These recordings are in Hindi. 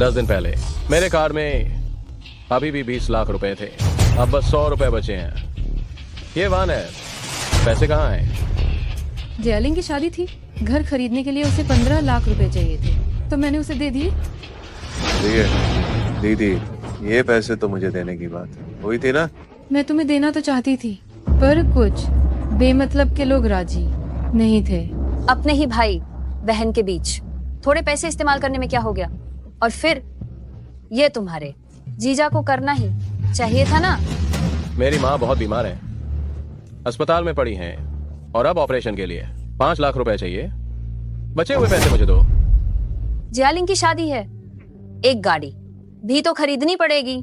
10 दिन पहले मेरे कार्ड में अभी भी 20 लाख रुपए थे। अब बस 100 रुपए बचे हैं। ये वाहन है, पैसे कहाँ हैं? जयालिंग की शादी थी, घर खरीदने के लिए उसे 15 लाख रुपए चाहिए थे, तो मैंने उसे दे दिए। दीदी, ये पैसे तो मुझे देने की बात हुई थी ना। मैं तुम्हें देना तो चाहती थी, पर कुछ बेमतलब के लोग राजी नहीं थे। अपने ही भाई बहन के बीच थोड़े पैसे इस्तेमाल करने में क्या हो गया? और फिर ये तुम्हारे जीजा को करना ही चाहिए था ना। मेरी माँ बहुत बीमार है, अस्पताल में पड़ी हैं और अब ऑपरेशन के लिए 5 लाख रुपए चाहिए। बचे हुए पैसे मुझे दो। जियालिंग की शादी है, एक गाड़ी भी तो खरीदनी पड़ेगी।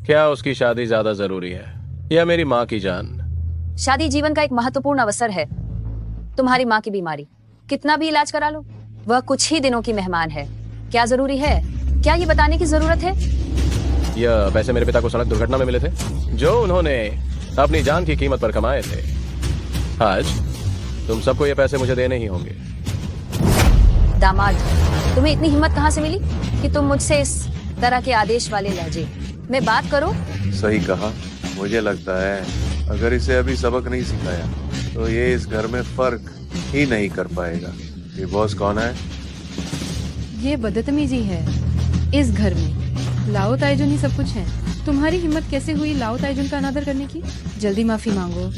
क्या उसकी शादी ज्यादा जरूरी है या मेरी माँ की जान? शादी जीवन का एक महत्वपूर्ण अवसर है। तुम्हारी माँ की बीमारी, कितना भी इलाज करा लो, वह कुछ ही दिनों की मेहमान है। क्या जरूरी है? क्या ये बताने की जरूरत है? यह पैसे मेरे पिता को सड़क दुर्घटना में मिले थे, जो उन्होंने अपनी जान की कीमत पर कमाए थे। आज तुम सबको ये पैसे मुझे देने ही होंगे। दामाद, तुम्हें इतनी हिम्मत कहाँ से मिली कि तुम मुझसे इस तरह के आदेश वाले लहजे में बात करो? सही कहा। मुझे लगता है अगर इसे अभी सबक नहीं सिखाया तो ये इस घर में फर्क ही नहीं कर पाएगा। ये बॉस कौन है? ये बदतमीजी है इस घर में। लाओ ताइजुन ही सब कुछ है। तुम्हारी हिम्मत कैसे हुई लाओ ताइजुन का अनादर करने की? जल्दी माफी मांगो।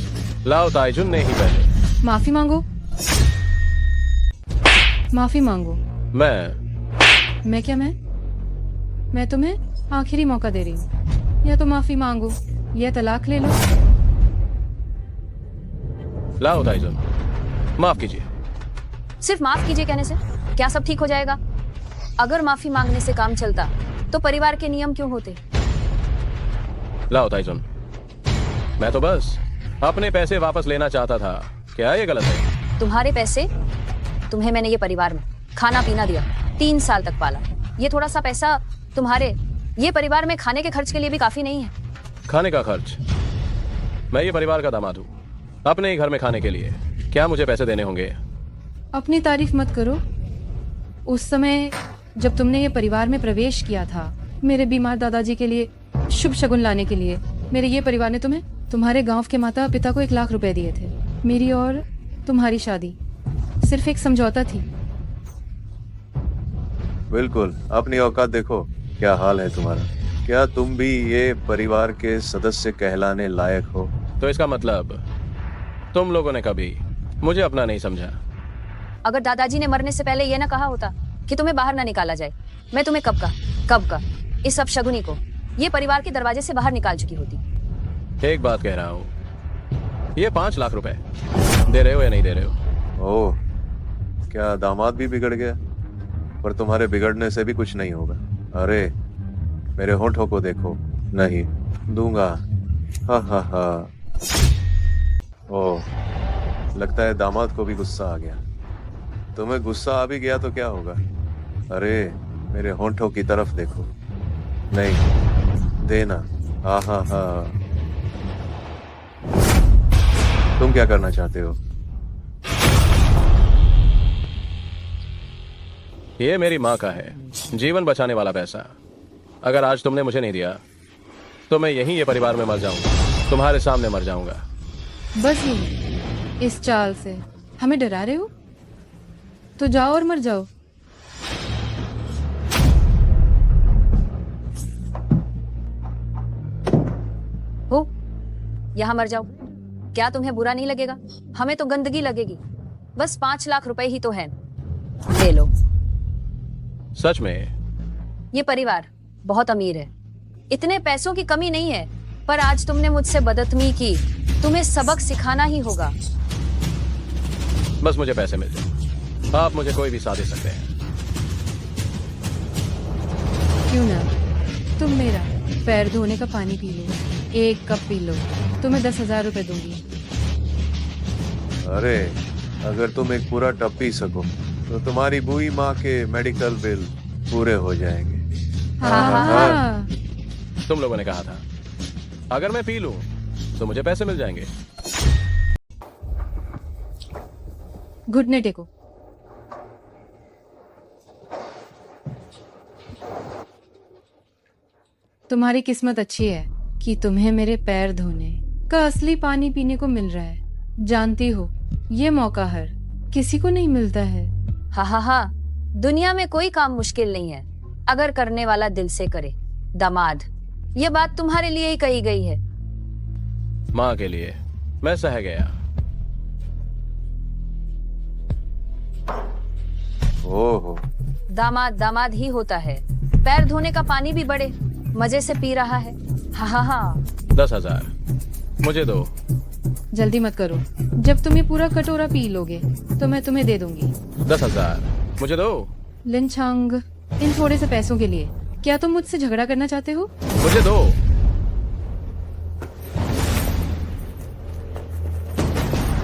लाओ ताइजुन ने ही पहले। माफी मांगो, माफी मांगो। मैं क्या मैं तुम्हें आखिरी मौका दे रही हूँ। या तो माफी मांगो या तलाक ले लो। लाओ ताइजुन, माफ कीजिए। सिर्फ माफ कीजिए कहने से क्या सब ठीक हो जाएगा? अगर माफी मांगने से काम चलता तो परिवार के नियम क्यों होते? लाओ ताइजुन, मैं तो बस अपने पैसे वापस लेना चाहता था। क्या ये गलत है? तुम्हारे पैसे? तुम्हें मैंने ये परिवार में खाना पीना दिया, 3 साल तक पाला। ये थोड़ा सा पैसा तुम्हारे ये परिवार में खाने के खर्च के लिए भी काफी नहीं है। खाने का खर्च? मैं ये परिवार का दामाद हूँ, अपने ही घर में खाने के लिए क्या मुझे पैसे देने होंगे? अपनी तारीफ मत करो। उस समय जब तुमने ये परिवार में प्रवेश किया था, मेरे बीमार दादाजी के लिए शुभ शगुन लाने के लिए मेरे ये परिवार ने तुम्हें तुम्हारे गांव के माता पिता को 1 लाख रुपए दिए थे। मेरी और तुम्हारी शादी सिर्फ एक समझौता थी। बिल्कुल, अपनी औकात देखो, क्या हाल है तुम्हारा। क्या तुम भी ये परिवार के सदस्य कहलाने लायक हो? तो इसका मतलब तुम लोगों ने कभी मुझे अपना नहीं समझा। अगर दादाजी ने मरने से पहले ये ना कहा होता कि तुम्हें बाहर ना निकाला जाए, मैं तुम्हें कब का इस सब शगुनी को ये परिवार के दरवाजे से बाहर निकाल चुकी होती। एक बात कह रहा हूँ, ये 5 लाख रुपए दे रहे हो या नहीं दे रहे हो? ओह, क्या दामाद भी बिगड़ गया? पर तुम्हारे बिगड़ने से भी कुछ नहीं होगा। अरे मेरे होंठों को देखो। नहीं दूंगा। हा हा हा। ओह, लगता है दामाद को भी गुस्सा आ गया। तुम्हें गुस्सा आ भी गया तो क्या होगा? अरे मेरे होंठों की तरफ देखो। नहीं देना। हा हा हा। तुम क्या करना चाहते हो? ये मेरी माँ का है, जीवन बचाने वाला पैसा। अगर आज तुमने मुझे नहीं दिया तो मैं यहीं ये परिवार में मर जाऊंगा, तुम्हारे सामने मर जाऊंगा। बस ये इस चाल से हमें डरा रहे हो? तो जाओ और मर जाओ। हो यहाँ मर जाओ। क्या तुम्हें बुरा नहीं लगेगा? हमें तो गंदगी लगेगी। बस 5 लाख रुपए ही तो है, ले लो। सच में? ये परिवार बहुत अमीर है, इतने पैसों की कमी नहीं है, पर आज तुमने मुझसे बदतमीजी की, तुम्हें सबक सिखाना ही होगा। बस मुझे पैसे मिल जाए, आप मुझे कोई भी साथ दे सकते हैं। क्यों ना तुम मेरा पैर धोने का पानी P low, 1 cup P low, तुम्हें 10,000 रुपए दूंगी। अरे अगर तुम एक पूरा टब पी सको तो तुम्हारी बुई माँ के मेडिकल बिल पूरे हो जाएंगे। हाँ। तुम लोगों ने कहा था अगर मैं पी लूं तो मुझे पैसे मिल जाएंगे। घुटने टेको। तुम्हारी किस्मत अच्छी है कि तुम्हें मेरे पैर धोने का असली पानी पीने को मिल रहा है। जानती हो, ये मौका हर किसी को नहीं मिलता है। हा हा हा, दुनिया में कोई काम मुश्किल नहीं है अगर करने वाला दिल से करे। दामाद, ये बात तुम्हारे लिए ही कही गई है। माँ के लिए मैं सह गया। ओहो, दामाद दामाद ही होता है। पैर धोने का पानी भी बड़े मजे से पी रहा है। हा हा हा। 10,000 मुझे दो। जल्दी मत करो, जब तुम ये पूरा कटोरा पी लोगे तो मैं तुम्हें दे दूंगी। 10,000 मुझे दो। लिनचांग, इन थोड़े से पैसों के लिए क्या तुम मुझसे झगड़ा करना चाहते हो? मुझे दो।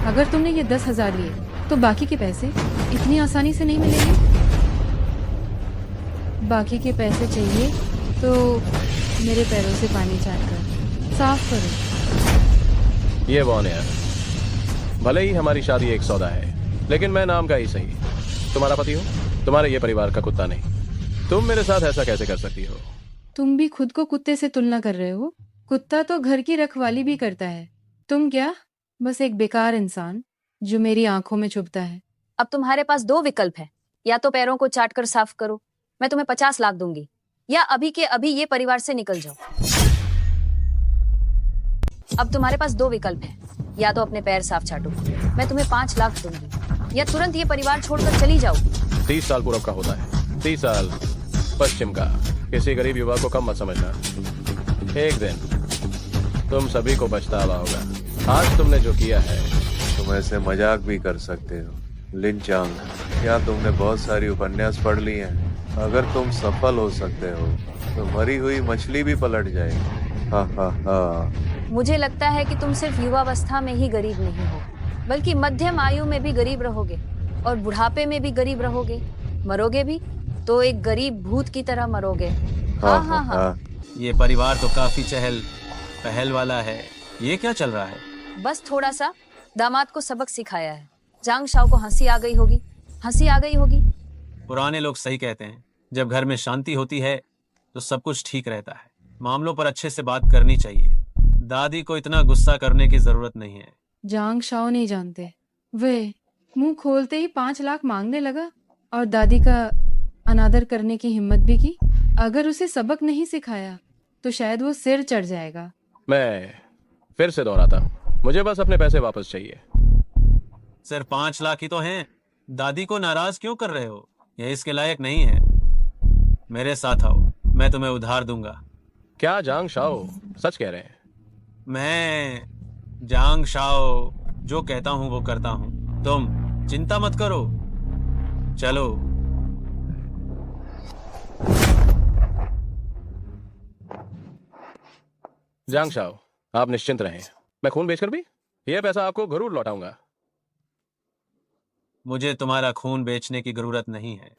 अगर तुमने ये 10,000 लिए तो बाकी के पैसे इतनी आसानी से नहीं मिलेंगे। बाकी के पैसे चाहिए तो मेरे पैरों से पानी छाटकर साफ करो। ये वॉन यार, भले ही हमारी शादी एक सौदा है, लेकिन मैं नाम का ही सही तुम्हारा पति हूँ, तुम्हारे ये परिवार का कुत्ता नहीं। तुम मेरे साथ ऐसा कैसे कर सकती हो? तुम भी खुद को कुत्ते से तुलना कर रहे हो। कुत्ता तो घर की रखवाली भी करता है, तुम क्या बस एक बेकार इंसान जो मेरी आंखों में चुभता है। अब तुम्हारे पास दो विकल्प है, या तो पैरों को चाट कर साफ करो, मैं तुम्हें 50 लाख दूंगी, या अभी के अभी ये परिवार से निकल जाओ। अब तुम्हारे पास दो विकल्प है, या तो अपने पैर साफ छाटो, मैं तुम्हें 5 लाख दूंगी, या तुरंत ये परिवार छोड़कर चली जाओ। 30 साल पूरब का होता है, 30 साल पश्चिम का। किसी गरीब युवा को कम मत समझना। एक दिन तुम सभी को पछतावा होगा। आज तुमने जो किया है। तुम ऐसे मजाक भी कर सकते हो लिनचांग। क्या तुमने बहुत सारी उपन्यास पढ़ ली हैं? अगर तुम सफल हो सकते हो तो मरी हुई मछली भी पलट जाएगी। हा हा हा। मुझे लगता है कि तुम सिर्फ युवावस्था में ही गरीब नहीं हो, बल्कि मध्यम आयु में भी गरीब रहोगे, और बुढ़ापे में भी गरीब रहोगे। मरोगे भी तो एक गरीब भूत की तरह मरोगे। हाँ हाँ हाँ। ये परिवार तो काफी चहल पहल वाला है। ये क्या चल रहा है? बस थोड़ा सा दामाद को सबक सिखाया है। जांग शाओ को हंसी आ गई होगी, हंसी आ गई होगी। पुराने लोग सही कहते हैं, जब घर में शांति होती है तो सब कुछ ठीक रहता है। मामलों पर अच्छे से बात करनी चाहिए। दादी को इतना गुस्सा करने की जरूरत नहीं है। जांग शाओ नहीं जानते, वे मुंह खोलते ही 5 लाख मांगने लगा और दादी का अनादर करने की हिम्मत भी की। अगर उसे सबक नहीं सिखाया तो शायद वो सिर चढ़ जाएगा। मैं फिर से दोहराता हूँ, मुझे बस अपने पैसे वापस चाहिए। सिर्फ 5 लाख ही तो हैं। दादी को नाराज क्यों कर रहे हो? ये इसके लायक नहीं है। मेरे साथ आओ, मैं तुम्हें उधार दूंगा। क्या जांग शाओ सच कह रहे हैं? मैं जांग शाओ जो कहता हूँ वो करता हूँ। तुम चिंता मत करो। चलो। जांग शाओ, आप निश्चिंत रहें, मैं खून बेचकर भी यह पैसा आपको जरूर लौटाऊंगा। मुझे तुम्हारा खून बेचने की जरूरत नहीं है,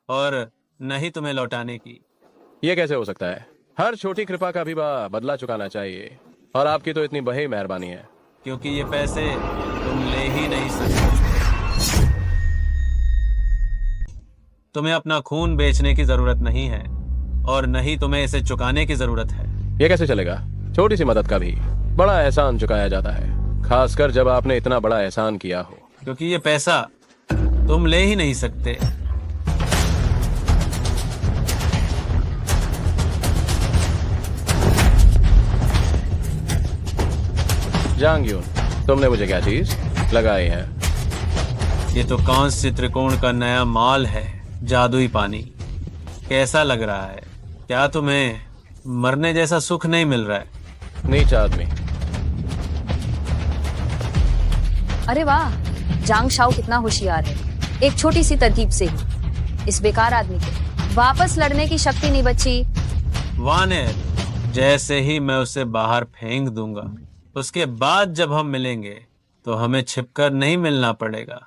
और न ही तुम्हें लौटाने की। यह कैसे हो सकता है? हर छोटी कृपा का भी बदला चुकाना चाहिए, और आपकी तो इतनी बड़ी मेहरबानी है। क्योंकि ये पैसे तुम ले ही नहीं सकते। तुम्हें अपना खून बेचने की जरूरत नहीं है, और न ही तुम्हें इसे चुकाने की जरूरत है। यह कैसे चलेगा? छोटी सी मदद का भी बड़ा एहसान चुकाया जाता है, खासकर जब आपने इतना बड़ा एहसान किया हो। क्योंकि ये पैसा तुम ले ही नहीं सकते। जांग यून, तुमने मुझे क्या चीज लगाई है? ये तो कांस्य त्रिकोण का नया माल है, जादुई पानी। कैसा लग रहा है? क्या तुम्हें मरने जैसा सुख नहीं मिल रहा है? नीच आदमी। अरे वाह, जांग शाओ कितना होशियार है। एक छोटी सी तरकीब से ही इस बेकार आदमी को वापस लड़ने की शक्ति नहीं बची। वानेर, जैसे ही मैं उसे बाहर फेंक दूंगा, उसके बाद जब हम मिलेंगे तो हमें छिपकर नहीं मिलना पड़ेगा।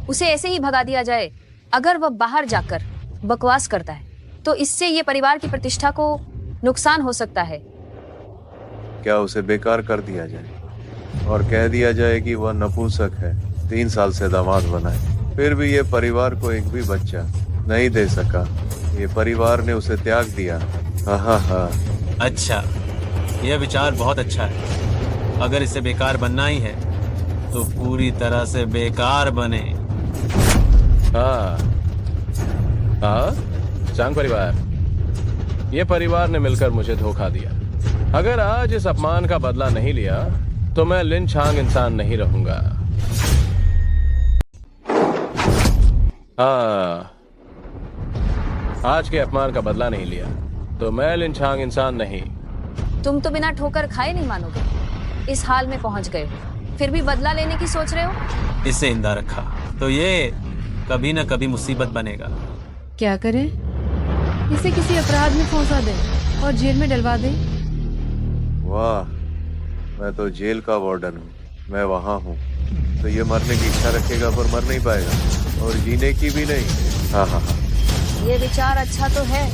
उसे ऐसे ही भगा दिया जाए। अगर वह बाहर जाकर बकवास करता है तो इससे ये परिवार की प्रतिष्ठा को नुकसान हो सकता है। क्या उसे बेकार कर दिया जाए और कह दिया जाए कि वह नपुंसक है, 3 साल से दामाद बना है, फिर भी ये परिवार को एक भी बच्चा नहीं दे सका। ये परिवार ने उसे त्याग दिया। हा हा हा। अच्छा, यह विचार बहुत अच्छा है। अगर इसे बेकार बनना ही है तो पूरी तरह से बेकार बने। हाँ हाँ, चांग परिवार, ये परिवार ने मिलकर मुझे धोखा दिया। अगर आज इस अपमान का बदला नहीं लिया तो मैं लिन छांग इंसान नहीं रहूंगा। हाँ, आज के अपमान का बदला नहीं लिया तो मैं लिन छांग इंसान नहीं। तुम तो बिना ठोकर खाए नहीं मानोगे, इस हाल में पहुंच गए हो, फिर भी बदला लेने की सोच रहे हो। इसे इंदा रखा तो ये कभी न कभी मुसीबत बनेगा। क्या करें? इसे किसी अपराध में फंसा दें और जेल में डलवा दें। वाह, मैं तो जेल का वार्डन हूँ, मैं वहाँ हूँ। तो ये मरने की इच्छा रखेगा पर मर नहीं पाएगा, और जीने की भी नहीं। हाँ हाँ हाँ, ये विचार अच्छा तो है,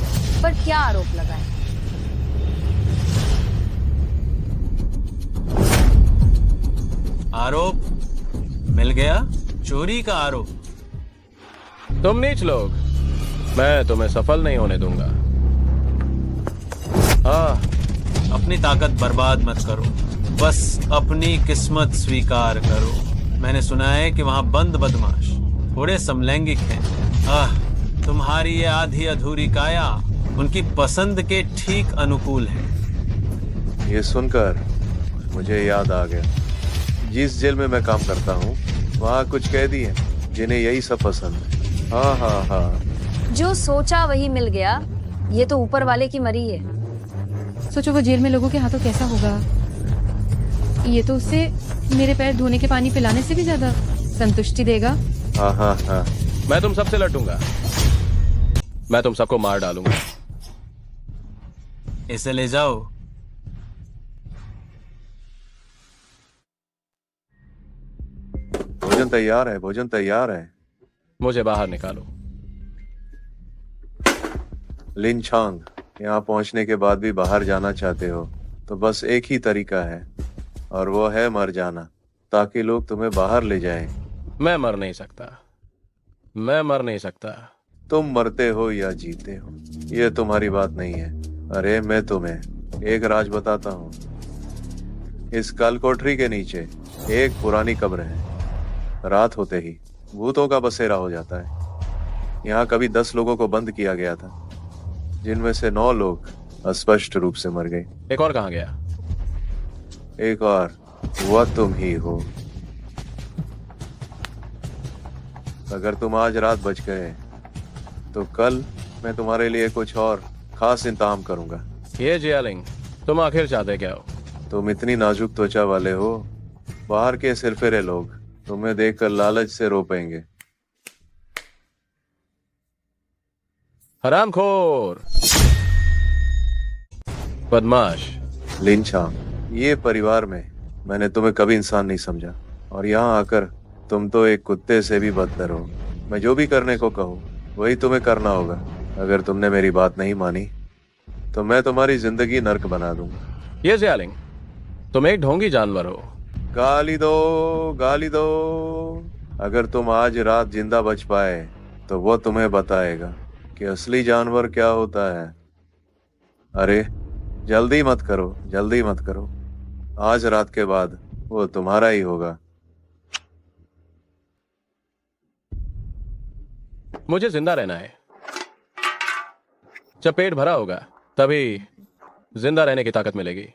पर क्या आरोप लगाए? आरोप मिल गया, चोरी का आरोप। तुम नीच लोग, मैं तुम्हें सफल नहीं होने दूंगा। हाँ, अपनी ताकत बर्बाद मत करो, बस अपनी किस्मत स्वीकार करो। मैंने सुना है कि वहाँ बंद बदमाश थोड़े समलैंगिक हैं। तुम्हारी ये आधी अधूरी काया उनकी पसंद के ठीक अनुकूल है। ये सुनकर मुझे याद आ गया, जिस जेल में मैं काम करता हूँ वहाँ कुछ कैदी हैं जिन्हें यही सब पसंद है। हाँ हाँ हाँ, जो सोचा वही मिल गया, ये तो ऊपर वाले की मरी है। सोचो वो जेल में लोगों के हाथों कैसा होगा। ये तो उससे मेरे पैर धोने के पानी पिलाने से भी ज्यादा संतुष्टि देगा। हाँ हाँ हाँ, मैं तुम सबसे लड़ूंगा, मैं तुम सबको मार डालूंगा। इसे ले जाओ। भोजन तैयार है, भोजन तैयार है। मुझे बाहर निकालो। लिन छांग, यहाँ पहुंचने के बाद भी बाहर जाना चाहते हो तो बस एक ही तरीका है, और वो है मर जाना, ताकि लोग तुम्हें बाहर ले जाएं। मैं मर नहीं सकता, मैं मर नहीं सकता। तुम मरते हो या जीते हो, ये तुम्हारी बात नहीं है। अरे मैं तुम्हें एक राज बताता हूँ। इस काल कोठरी के नीचे एक पुरानी कब्र है। रात होते ही भूतों का बसेरा हो जाता है। यहाँ कभी 10 लोगों को बंद किया गया था, जिनमें से 9 लोग अस्पष्ट रूप से मर गए। एक और कहाँ गया? एक और, वह तुम ही हो। अगर तुम आज रात बच गए तो कल मैं तुम्हारे लिए कुछ और खास इंतजाम करूंगा। ये जियालिंग, तुम आखिर चाहते क्या हो? तुम इतनी नाजुक त्वचा वाले हो, बाहर के सिरफिरे लोग तुम्हें देखकर लालच से रो पाएंगे। हरामखोर, बदमाश। लिन छांग, ये परिवार में मैंने तुम्हें कभी इंसान नहीं समझा, और यहाँ आकर तुम तो एक कुत्ते से भी बदतर हो। मैं जो भी करने को कहूँ वही तुम्हें करना होगा। अगर तुमने मेरी बात नहीं मानी तो मैं तुम्हारी जिंदगी नर्क बना दूंगा। ये जियालिंग, तुम एक ढोंगी जानवर हो। गाली दो, गाली दो। अगर तुम आज रात जिंदा बच पाए तो वो तुम्हें बताएगा कि असली जानवर क्या होता है। अरे जल्दी मत करो, जल्दी मत करो। आज रात के बाद वो तुम्हारा ही होगा। मुझे जिंदा रहना है। जब पेट भरा होगा तभी जिंदा रहने की ताकत मिलेगी।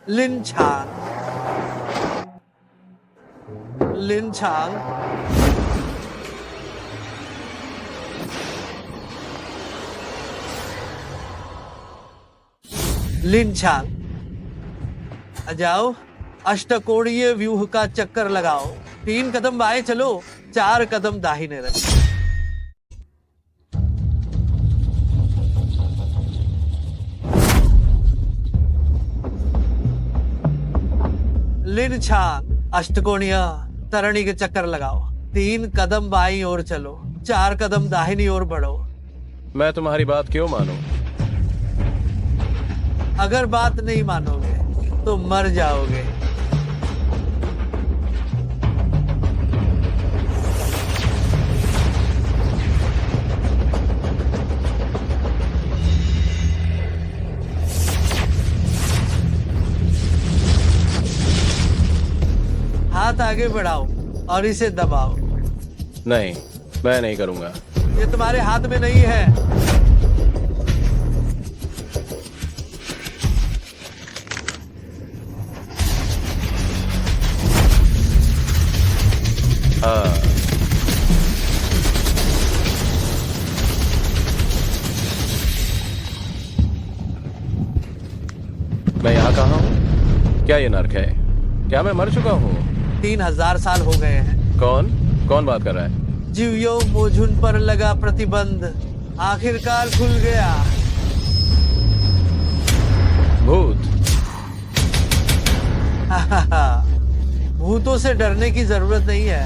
लिन छांग, लिन छांग, लिन छांग, आ जाओ, अष्टकोणीय व्यूह का चक्कर लगाओ। 3 कदम बाएं चलो, 4 कदम दाहिने रखो। लिन छांग, अष्टकोणीय तरणी के चक्कर लगाओ। 3 कदम बाईं ओर चलो, 4 कदम दाहिनी ओर बढ़ो। मैं तुम्हारी बात क्यों मानूं? अगर बात नहीं मानोगे तो मर जाओगे। आगे बढ़ाओ और इसे दबाओ। नहीं, मैं नहीं करूंगा। ये तुम्हारे हाथ में नहीं है। हाँ, मैं यहाँ कहाँ हूँ? क्या ये नर्क है? क्या मैं मर चुका हूँ? 3000 साल हो गए हैं। कौन बात कर रहा है? जीवियो मोजुन पर लगा प्रतिबंध आखिरकार खुल गया। भूत? भूतों से डरने की जरूरत नहीं है।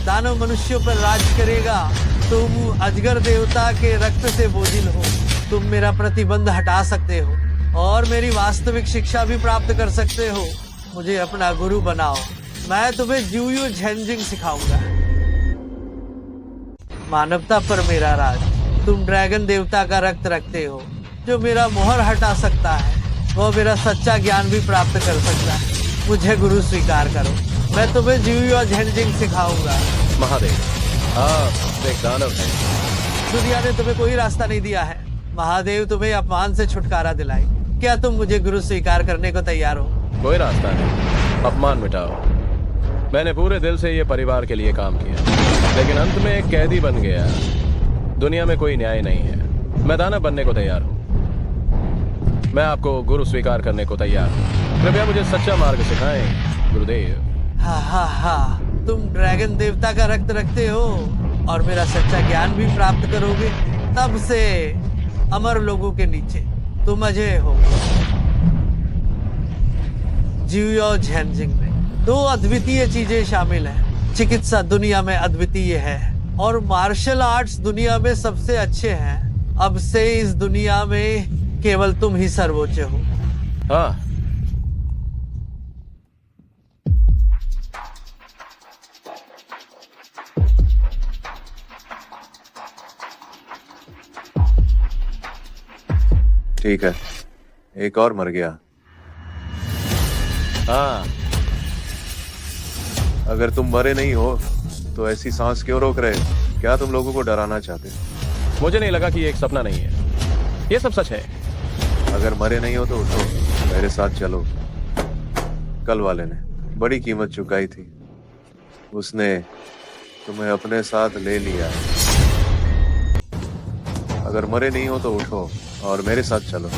दानव मनुष्यों पर राज करेगा। तुम अजगर देवता के रक्त से बोझिल हो। तुम मेरा प्रतिबंध हटा सकते हो और मेरी वास्तविक शिक्षा भी प्राप्त कर सकते हो। मुझे अपना गुरु बनाओ। मैं तुम्हें ज्यूयू झेंजिंग सिखाऊंगा। मानवता पर मेरा राज। तुम ड्रैगन देवता का रक्त रखते हो जो मेरा मोहर हटा सकता है। वो मेरा सच्चा ज्ञान भी प्राप्त कर सकता है। मुझे गुरु स्वीकार करो। मैं तुम्हें ज्यूयू झेंजिंग सिखाऊंगा। महादेव, आप एक दानव हैं। दुनिया ने तुम्हें कोई रास्ता नहीं दिया है। महादेव तुम्हें अपमान से छुटकारा दिलाई। क्या तुम मुझे गुरु स्वीकार करने को तैयार हो? कोई रास्ता नहीं। अपमान मिटाओ। मैंने पूरे दिल से ये परिवार के लिए काम किया, लेकिन अंत में एक कैदी बन गया। दुनिया में कोई न्याय नहीं है। मैं दानव बनने को तैयार हूँ। मैं आपको गुरु स्वीकार करने को तैयार हूँ। कृपया मुझे सच्चा मार्ग सिखाएं, गुरुदेव। हा। तुम ड्रैगन देवता का रक्त रखते हो और मेरा सच्चा ज्ञान भी प्राप्त करोगे। तब से अमर लोगों के नीचे तुम अजय हो। ज्यूयो झेंजिंग में 2 अद्वितीय चीजें शामिल हैं। चिकित्सा दुनिया में अद्वितीय है और मार्शल आर्ट्स दुनिया में सबसे अच्छे हैं। अब से इस दुनिया में केवल तुम ही सर्वोच्च हो। हाँ, ठीक है, एक और मर गया। हाँ। अगर तुम मरे नहीं हो तो ऐसी सांस क्यों रोक रहे? क्या तुम लोगों को डराना चाहते? मुझे नहीं लगा कि ये एक सपना नहीं है। ये सब सच है। अगर मरे नहीं हो तो उठो, मेरे साथ चलो। कल वाले ने बड़ी कीमत चुकाई थी। उसने तुम्हें अपने साथ ले लिया। अगर मरे नहीं हो तो उठो और मेरे साथ चलो।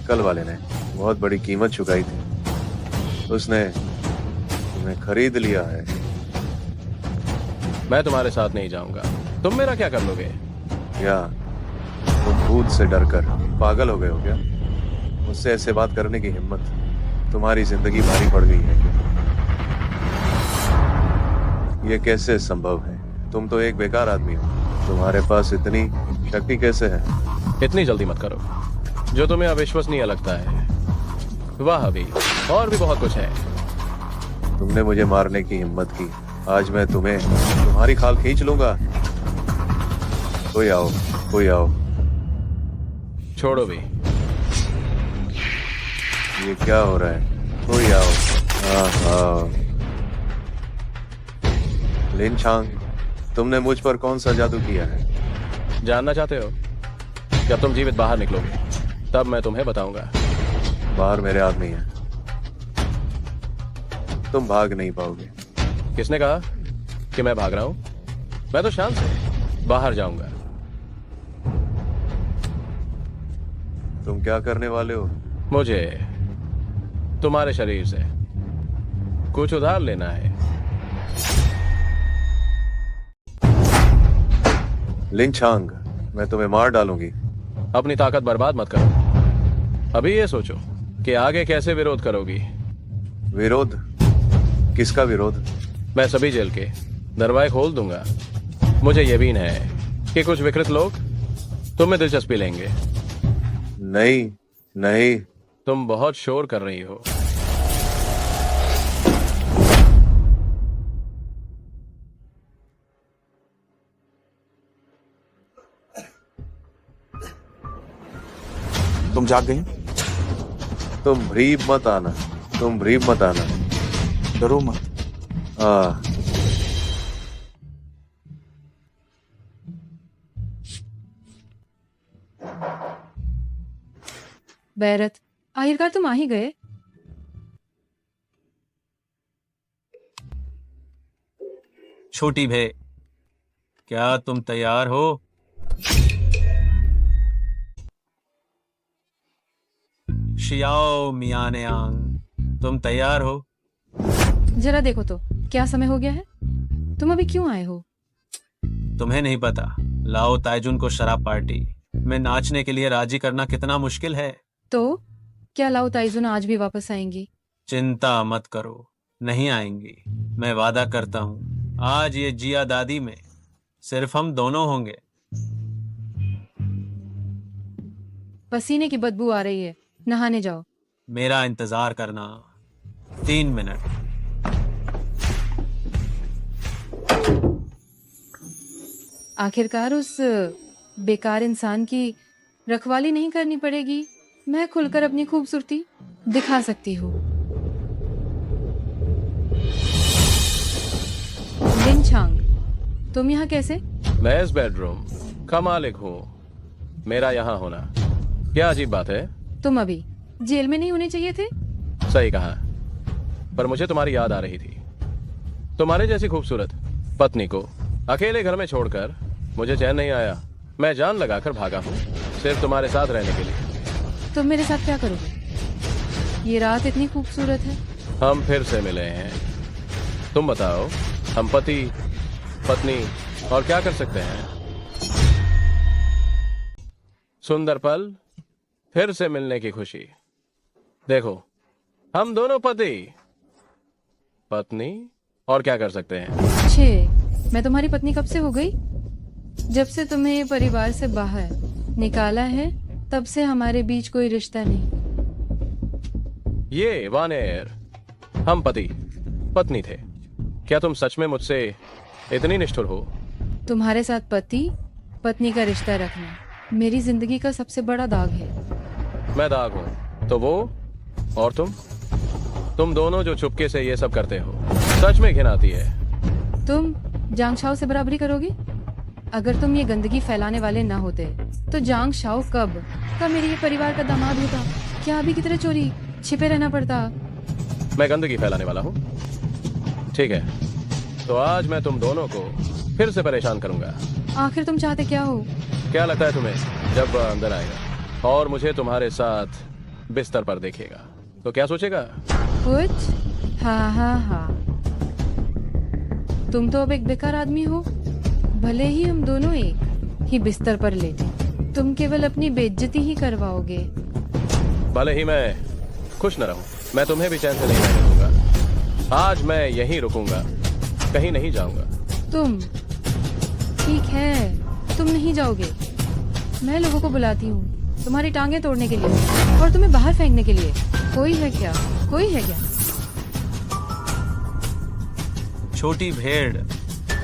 कल वाले ने बहुत बड़ी कीमत चुकाई थी। उसने तुम्हें खरीद लिया है। मैं तुम्हारे साथ नहीं जाऊंगा। तुम मेरा क्या कर लोगे? क्या तुम भूत से डरकर पागल हो गए हो क्या? मुझसे ऐसे बात करने की हिम्मत? तुम्हारी जिंदगी भारी पड़ गई है क्या? ये कैसे संभव है? तुम तो एक बेकार आदमी हो। तुम्हारे पास इतनी शक्ति कैसे है? इतनी जल्दी मत करो। जो तुम्हें अविश्वसनीय लगता है वाह अभी और भी बहुत कुछ है। तुमने मुझे मारने की हिम्मत की। आज मैं तुम्हारी खाल खींच लूंगा। कोई आओ। छोड़ो भी। ये क्या हो रहा है? कोई आओ। लिन छांग, तुमने मुझ पर कौन सा जादू किया है? जानना चाहते हो? जब तुम जीवित बाहर निकलोगे तब मैं तुम्हें बताऊंगा। बाहर मेरे आदमी हैं। तुम भाग नहीं पाओगे। किसने कहा कि मैं भाग रहा हूं? मैं तो शान से बाहर जाऊंगा। तुम क्या करने वाले हो? मुझे तुम्हारे शरीर से कुछ उधार लेना है। लिन छांग, मैं तुम्हें मार डालूंगी। अपनी ताकत बर्बाद मत करो। अभी ये सोचो कि आगे कैसे विरोध करोगी। विरोध? किसका विरोध? मैं सभी जेल के दरवाजे खोल दूंगा। मुझे यकीन है कि कुछ विकृत लोग तुम में दिलचस्पी लेंगे। नहीं। तुम बहुत शोर कर रही हो। तुम जाग गए? तुम भ्रीब मत आना। डरो मत। आ, बैरत, आखिरकार तुम आ ही गए। छोटी भे, क्या तुम तैयार हो? शियाओ मियानेयांग, तुम तैयार हो? जरा देखो तो, क्या समय हो गया है? तुम अभी क्यों आए हो? तुम्हें नहीं पता, लाओ ताइजुन को शराब पार्टी में नाचने के लिए राजी करना कितना मुश्किल है। तो क्या लाओ ताइजुन आज भी वापस आएंगी? चिंता मत करो, नहीं आएंगी। मैं वादा करता हूँ, आज ये जिया दादी में सिर्फ हम दोनों होंगे। पसीने की बदबू आ रही है, नहाने जाओ। मेरा इंतजार करना 3 मिनट। आखिरकार उस बेकार इंसान की रखवाली नहीं करनी पड़ेगी। मैं खुलकर अपनी खूबसूरती दिखा सकती हूँ। लिन छांग, तुम यहाँ कैसे? मैं इस बेडरूम का मालिक हूँ, मेरा यहाँ होना क्या अजीब बात है? तुम अभी जेल में नहीं होने चाहिए थे। सही कहा, पर मुझे तुम्हारी याद आ रही थी। तुम्हारे जैसी खूबसूरत पत्नी को अकेले घर में छोड़कर मुझे चैन नहीं आया। मैं जान लगाकर भागा हूँ सिर्फ तुम्हारे साथ रहने के लिए। तुम मेरे साथ क्या करोगे? ये रात इतनी खूबसूरत है। हम फिर से मिले हैं। तुम बताओ, हम पति पत्नी और क्या कर सकते हैं? सुंदर पल, फिर से मिलने की खुशी। देखो, हम दोनों पति पत्नी और क्या कर सकते हैं? छे, मैं तुम्हारी पत्नी कब से हो गई? जब से तुम्हें ये परिवार से बाहर निकाला है, तब से हमारे बीच कोई रिश्ता नहीं। ये वानेर, हम पति पत्नी थे। क्या तुम सच में मुझसे इतनी निष्ठुर हो? तुम्हारे साथ पति पत्नी का रिश्ता रखना मेरी जिंदगी का सबसे बड़ा दाग है। मैं दाग हूं तो वो और तुम दोनों जो चुपके से ये सब करते हो, सच में घिन आती है। तुम जांग शाओ से बराबरी करोगे? अगर तुम ये गंदगी फैलाने वाले ना होते तो जांग शाओ कब मेरे ये परिवार का दामाद होता? क्या अभी की तरह चोरी छिपे रहना पड़ता? मैं गंदगी फैलाने वाला हूँ? ठीक है, तो आज मैं तुम दोनों को फिर से परेशान करूंगा। आखिर तुम चाहते क्या हो? क्या लगता है तुम्हें, जब वह अंदर आएगा और मुझे तुम्हारे साथ बिस्तर पर देखेगा तो क्या सोचेगा? कुछ? हाँ। तुम तो अब एक बेकार आदमी हो। भले ही हम दोनों एक ही बिस्तर पर लेटे, तुम केवल अपनी बेइज्जती ही करवाओगे। भले ही मैं खुश न रहूं, मैं तुम्हें भी चैन से नहीं रहने दूंगा। आज मैं यहीं रुकूंगा, कहीं नहीं जाऊंगा। तुम? ठीक है, तुम नहीं जाओगे। मैं लोगों को बुलाती हूँ तुम्हारी टांगे तोड़ने के लिए और तुम्हें बाहर फेंकने के लिए। कोई है क्या? छोटी भेड़,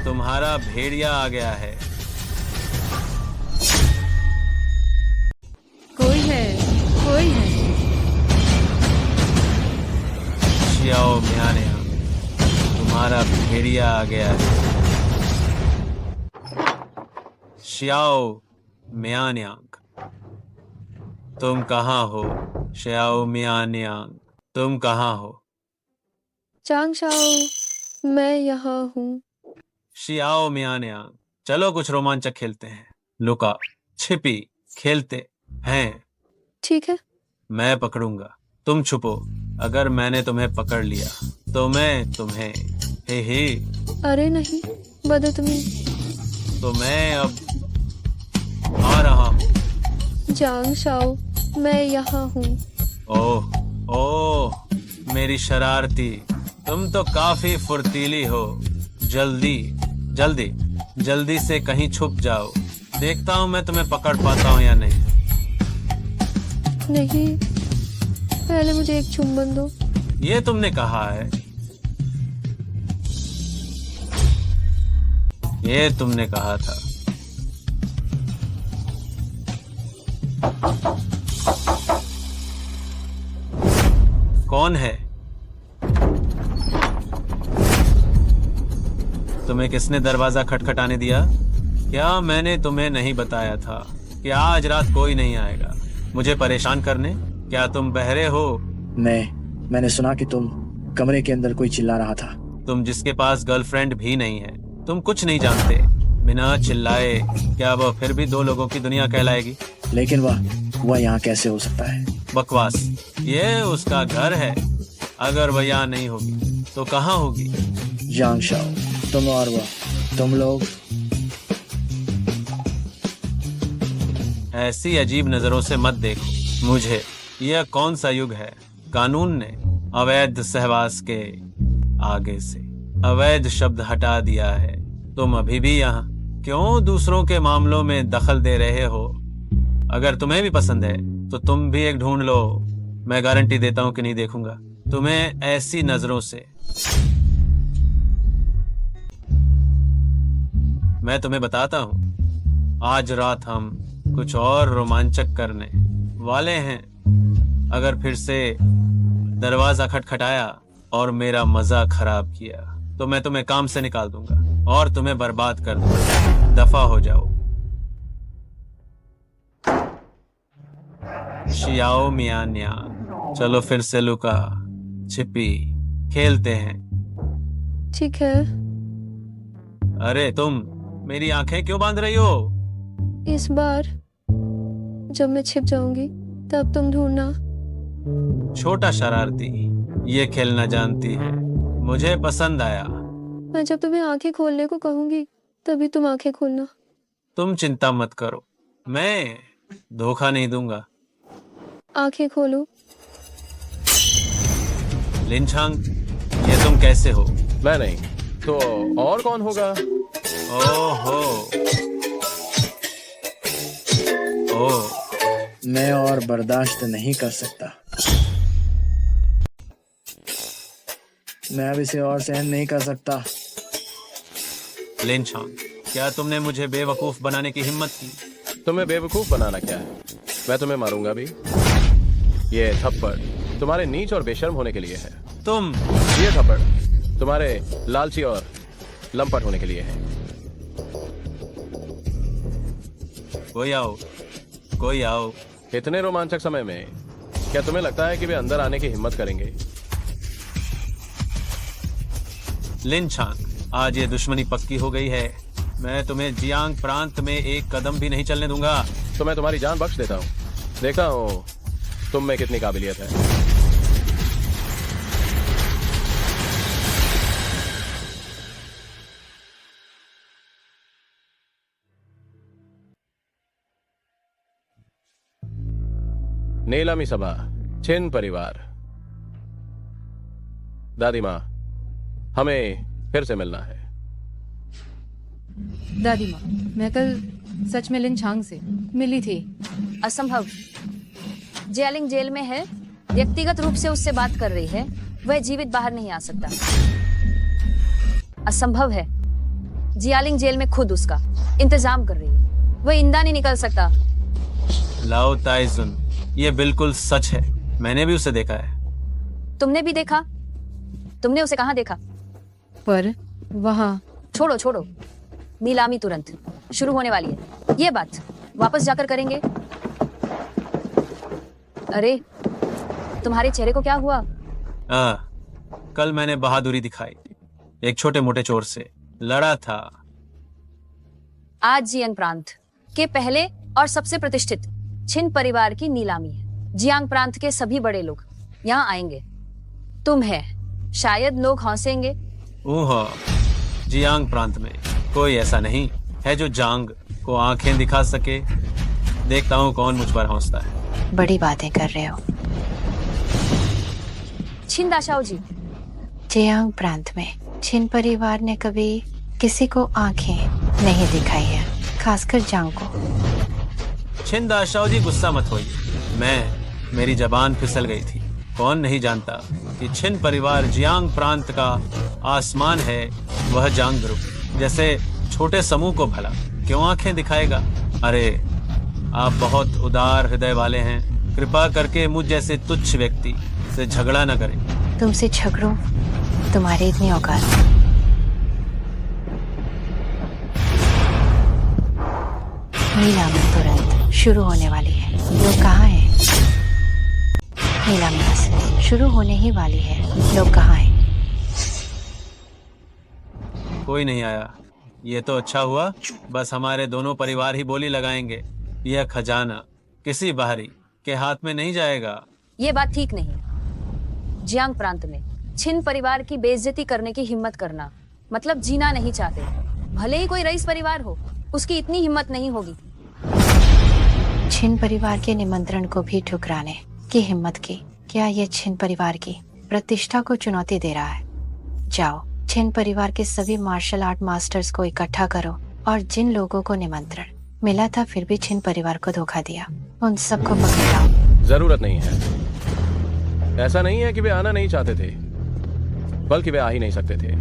तुम्हारा भेड़िया आ गया है। कोई है। शियाओ मियानेयांग, तुम्हारा भेड़िया आ गया है। शियाओ मियानेयांग, तुम कहाँ हो? शियाओ मियानेयांग, तुम कहाँ हो? चांग शाओ, मैं यहाँ हूँ। शियाओ मियानेयांग, चलो कुछ रोमांचक खेलते हैं। लुका छिपी खेलते हैं। ठीक है। मैं पकड़ूंगा, तुम छुपो। अगर मैंने तुम्हें पकड़ लिया तो मैं तुम्हें हे अरे नहीं, बदतमीज। तो मैं अब आ रहा हूँ। चांग शाओ, मैं यहाँ हूँ। ओह, मेरी शरारती, तुम तो काफी फुर्तीली हो। जल्दी से कहीं छुप जाओ। देखता हूँ मैं तुम्हें पकड़ पाता हूँ या नहीं। नहीं, पहले मुझे एक चुम्बन दो। ये तुमने कहा है? ये तुमने कहा था। कौन है? तुम्हें किसने दरवाजा खटखटाने दिया? क्या मैंने तुम्हें नहीं बताया था कि आज रात कोई नहीं आएगा मुझे परेशान करने? क्या तुम बहरे हो? मैंने सुना कि तुम कमरे के अंदर कोई चिल्ला रहा था। तुम जिसके पास गर्लफ्रेंड भी नहीं है, तुम कुछ नहीं जानते। बिना चिल्लाए क्या वह फिर भी दो लोगों की दुनिया कहलाएगी? लेकिन वह यहाँ कैसे हो सकता है? बकवास। ये उसका घर है। अगर वह यहाँ नहीं होगी तो कहाँ होगी? जांग शाओ, तुम और तुम लोग ऐसी अजीब नजरों से मत देखो मुझे। यह कौन सा युग है? कानून ने अवैध सहवास के आगे से अवैध शब्द हटा दिया है। तुम अभी भी यहाँ क्यों दूसरों के मामलों में दखल दे रहे हो? अगर तुम्हें भी पसंद है तो तुम भी एक ढूंढ लो। मैं गारंटी देता हूँ कि नहीं देखूंगा तुम्हें ऐसी नजरों से। मैं तुम्हें बताता हूँ, आज रात हम कुछ और रोमांचक करने वाले हैं। अगर फिर से दरवाजा खटखटाया और मेरा मजा खराब किया तो मैं तुम्हें काम से निकाल दूंगा और तुम्हें बर्बाद कर दूंगा। दफा हो जाओ। शियाओ मियां न्यां, चलो फिर से लुका छिपी खेलते हैं। ठीक है। अरे तुम मेरी आंखें क्यों बांध रही हो? इस बार जब मैं छिप जाऊंगी तब तुम ढूंढना। छोटा शरारती, ये खेलना जानती है। मुझे पसंद आया। मैं जब तुम्हें आंखें खोलने को कहूंगी तभी तुम आंखें खोलना। तुम चिंता मत करो, मैं धोखा नहीं दूंगा। आंखें खोलो। लिनछांग, ये तुम कैसे हो? मैं नहीं तो और कौन होगा? ओहो, ओह, मैं और बर्दाश्त नहीं कर सकता। मैं अब इसे और सहन नहीं कर सकता। लिनछांग, क्या तुमने मुझे बेवकूफ बनाने की हिम्मत की? तुम्हें बेवकूफ बनाना क्या है? मैं तुम्हें मारूंगा भी। ये थप्पड़ तुम्हारे नीच और बेशर्म होने के लिए है। तुम ये थप्पड़ तुम्हारे लालची और लंपट होने के लिए है। कोई आओ। इतने रोमांचक समय में क्या तुम्हें लगता है कि वे अंदर आने की हिम्मत करेंगे? लिनछांग, आज ये दुश्मनी पक्की हो गई है। मैं तुम्हें जियांग प्रांत में एक कदम भी नहीं चलने दूंगा। तो मैं तुम्हारी जान बख्श देता हूँ। देखता हूँ तुम में कितनी काबिलियत है। नीलामी सभा, छिन परिवार। दादी माँ, हमें फिर से मिलना है। दादी माँ, मैं कल सच में लिनछांग से मिली थी। असंभव। जियालिंग जेल में है, व्यक्तिगत रूप से उससे बात कर रही है। वह जीवित बाहर नहीं आ सकता। असंभव है। जियालिंग जेल में खुद उसका इंतजाम कर रही है। वह इंदा नहीं निकल सकता। लाओ ताइजुन, ये बिल्कुल सच है। मैंने भी उसे देखा है। तुमने भी देखा? तुमने उसे कहाँ देखा? पर वहाँ। छोड़ो। नीलामी तुरंत शुरू होने वाली है। ये बात वापस जाकर करेंगे। अरे, तुम्हारे चेहरे को क्या हुआ? कल मैंने बहादुरी दिखाई। एक छोटे मोटे चोर से लड़ा था। आज जियांग प्रांत के पहले और सबसे प्रतिष्ठित छिन परिवार की नीलामी है। जियांग प्रांत के सभी बड़े लोग यहाँ आएंगे। तुम है, शायद लोग हंसेंगे। ओह, जियांग प्रांत में कोई ऐसा नहीं है जो जांग को आंखें दिखा सके। देखता हूँ कौन मुझ पर हंसता है। बड़ी बातें कर रहे हो। छिन दाशाओ जी, जियांग प्रांत में छिन परिवार ने कभी किसी को आंखें नहीं दिखाई है, खासकर जांग को। छिन दाशाओ जी, गुस्सा मत होइए। मेरी जबान फिसल गई थी। कौन नहीं जानता कि छिन परिवार जियांग प्रांत का आसमान है, वह जांग ग्रुप जैसे छोटे समूह को भला क्यों आंखें दिखाएगा? अरे, आप बहुत उदार हृदय वाले हैं। कृपा करके मुझ जैसे तुच्छ व्यक्ति से झगड़ा न करें। तुमसे झगड़ो, तुम्हारी इतनी औकात। नीलामी तुरंत शुरू होने वाली है। लोग कहाँ हैं? नीलामी बस शुरू होने ही वाली है। लोग कहाँ हैं? कोई नहीं आया। ये तो अच्छा हुआ। बस हमारे दोनों परिवार ही बोली लगाएंगे। यह खजाना किसी बाहरी के हाथ में नहीं जाएगा। ये बात ठीक नहीं है। जियांग प्रांत में छिन परिवार की बेइज्जती करने की हिम्मत करना मतलब जीना नहीं चाहते। भले ही कोई रईस परिवार हो, उसकी इतनी हिम्मत नहीं होगी। छिन परिवार के निमंत्रण को भी ठुकराने की हिम्मत की। क्या ये छिन परिवार की प्रतिष्ठा को चुनौती दे रहा है? जाओ, छिन परिवार के सभी मार्शल आर्ट मास्टर्स को इकट्ठा करो और जिन लोगों को निमंत्रण मिला था फिर भी छिन परिवार को धोखा दिया, उन सबको पकड़ लाओ। जरूरत नहीं है। ऐसा नहीं है कि वे आना नहीं चाहते थे, बल्कि वे आ ही नहीं सकते थे।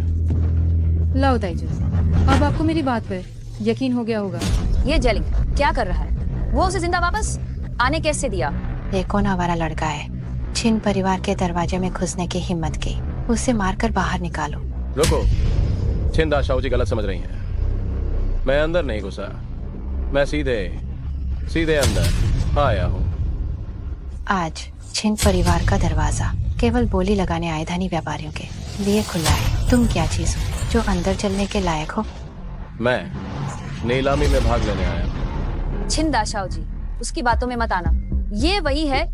लाओ ताइजू, अब आपको मेरी बात पर यकीन हो गया होगा। ये जेलिंग क्या कर रहा है? वो उसे जिंदा वापस आने कैसे दिया? ये कौन आवारा लड़का है? छिन परिवार के दरवाजे में घुसने की हिम्मत की। उसे मारकर बाहर निकालो। रुको, छिन दाशाओ जी गलत समझ रही हैं। मैं अंदर नहीं घुसा, मैं सीधे अंदर आया हूँ। आज छिन परिवार का दरवाजा केवल बोली लगाने आए धनी व्यापारियों के लिए खुला है। तुम क्या चीज हो जो अंदर चलने के लायक हो? मैं नीलामी में भाग लेने आया हूँ। छिन दाशाओ जी, उसकी बातों में मत आना। ये वही है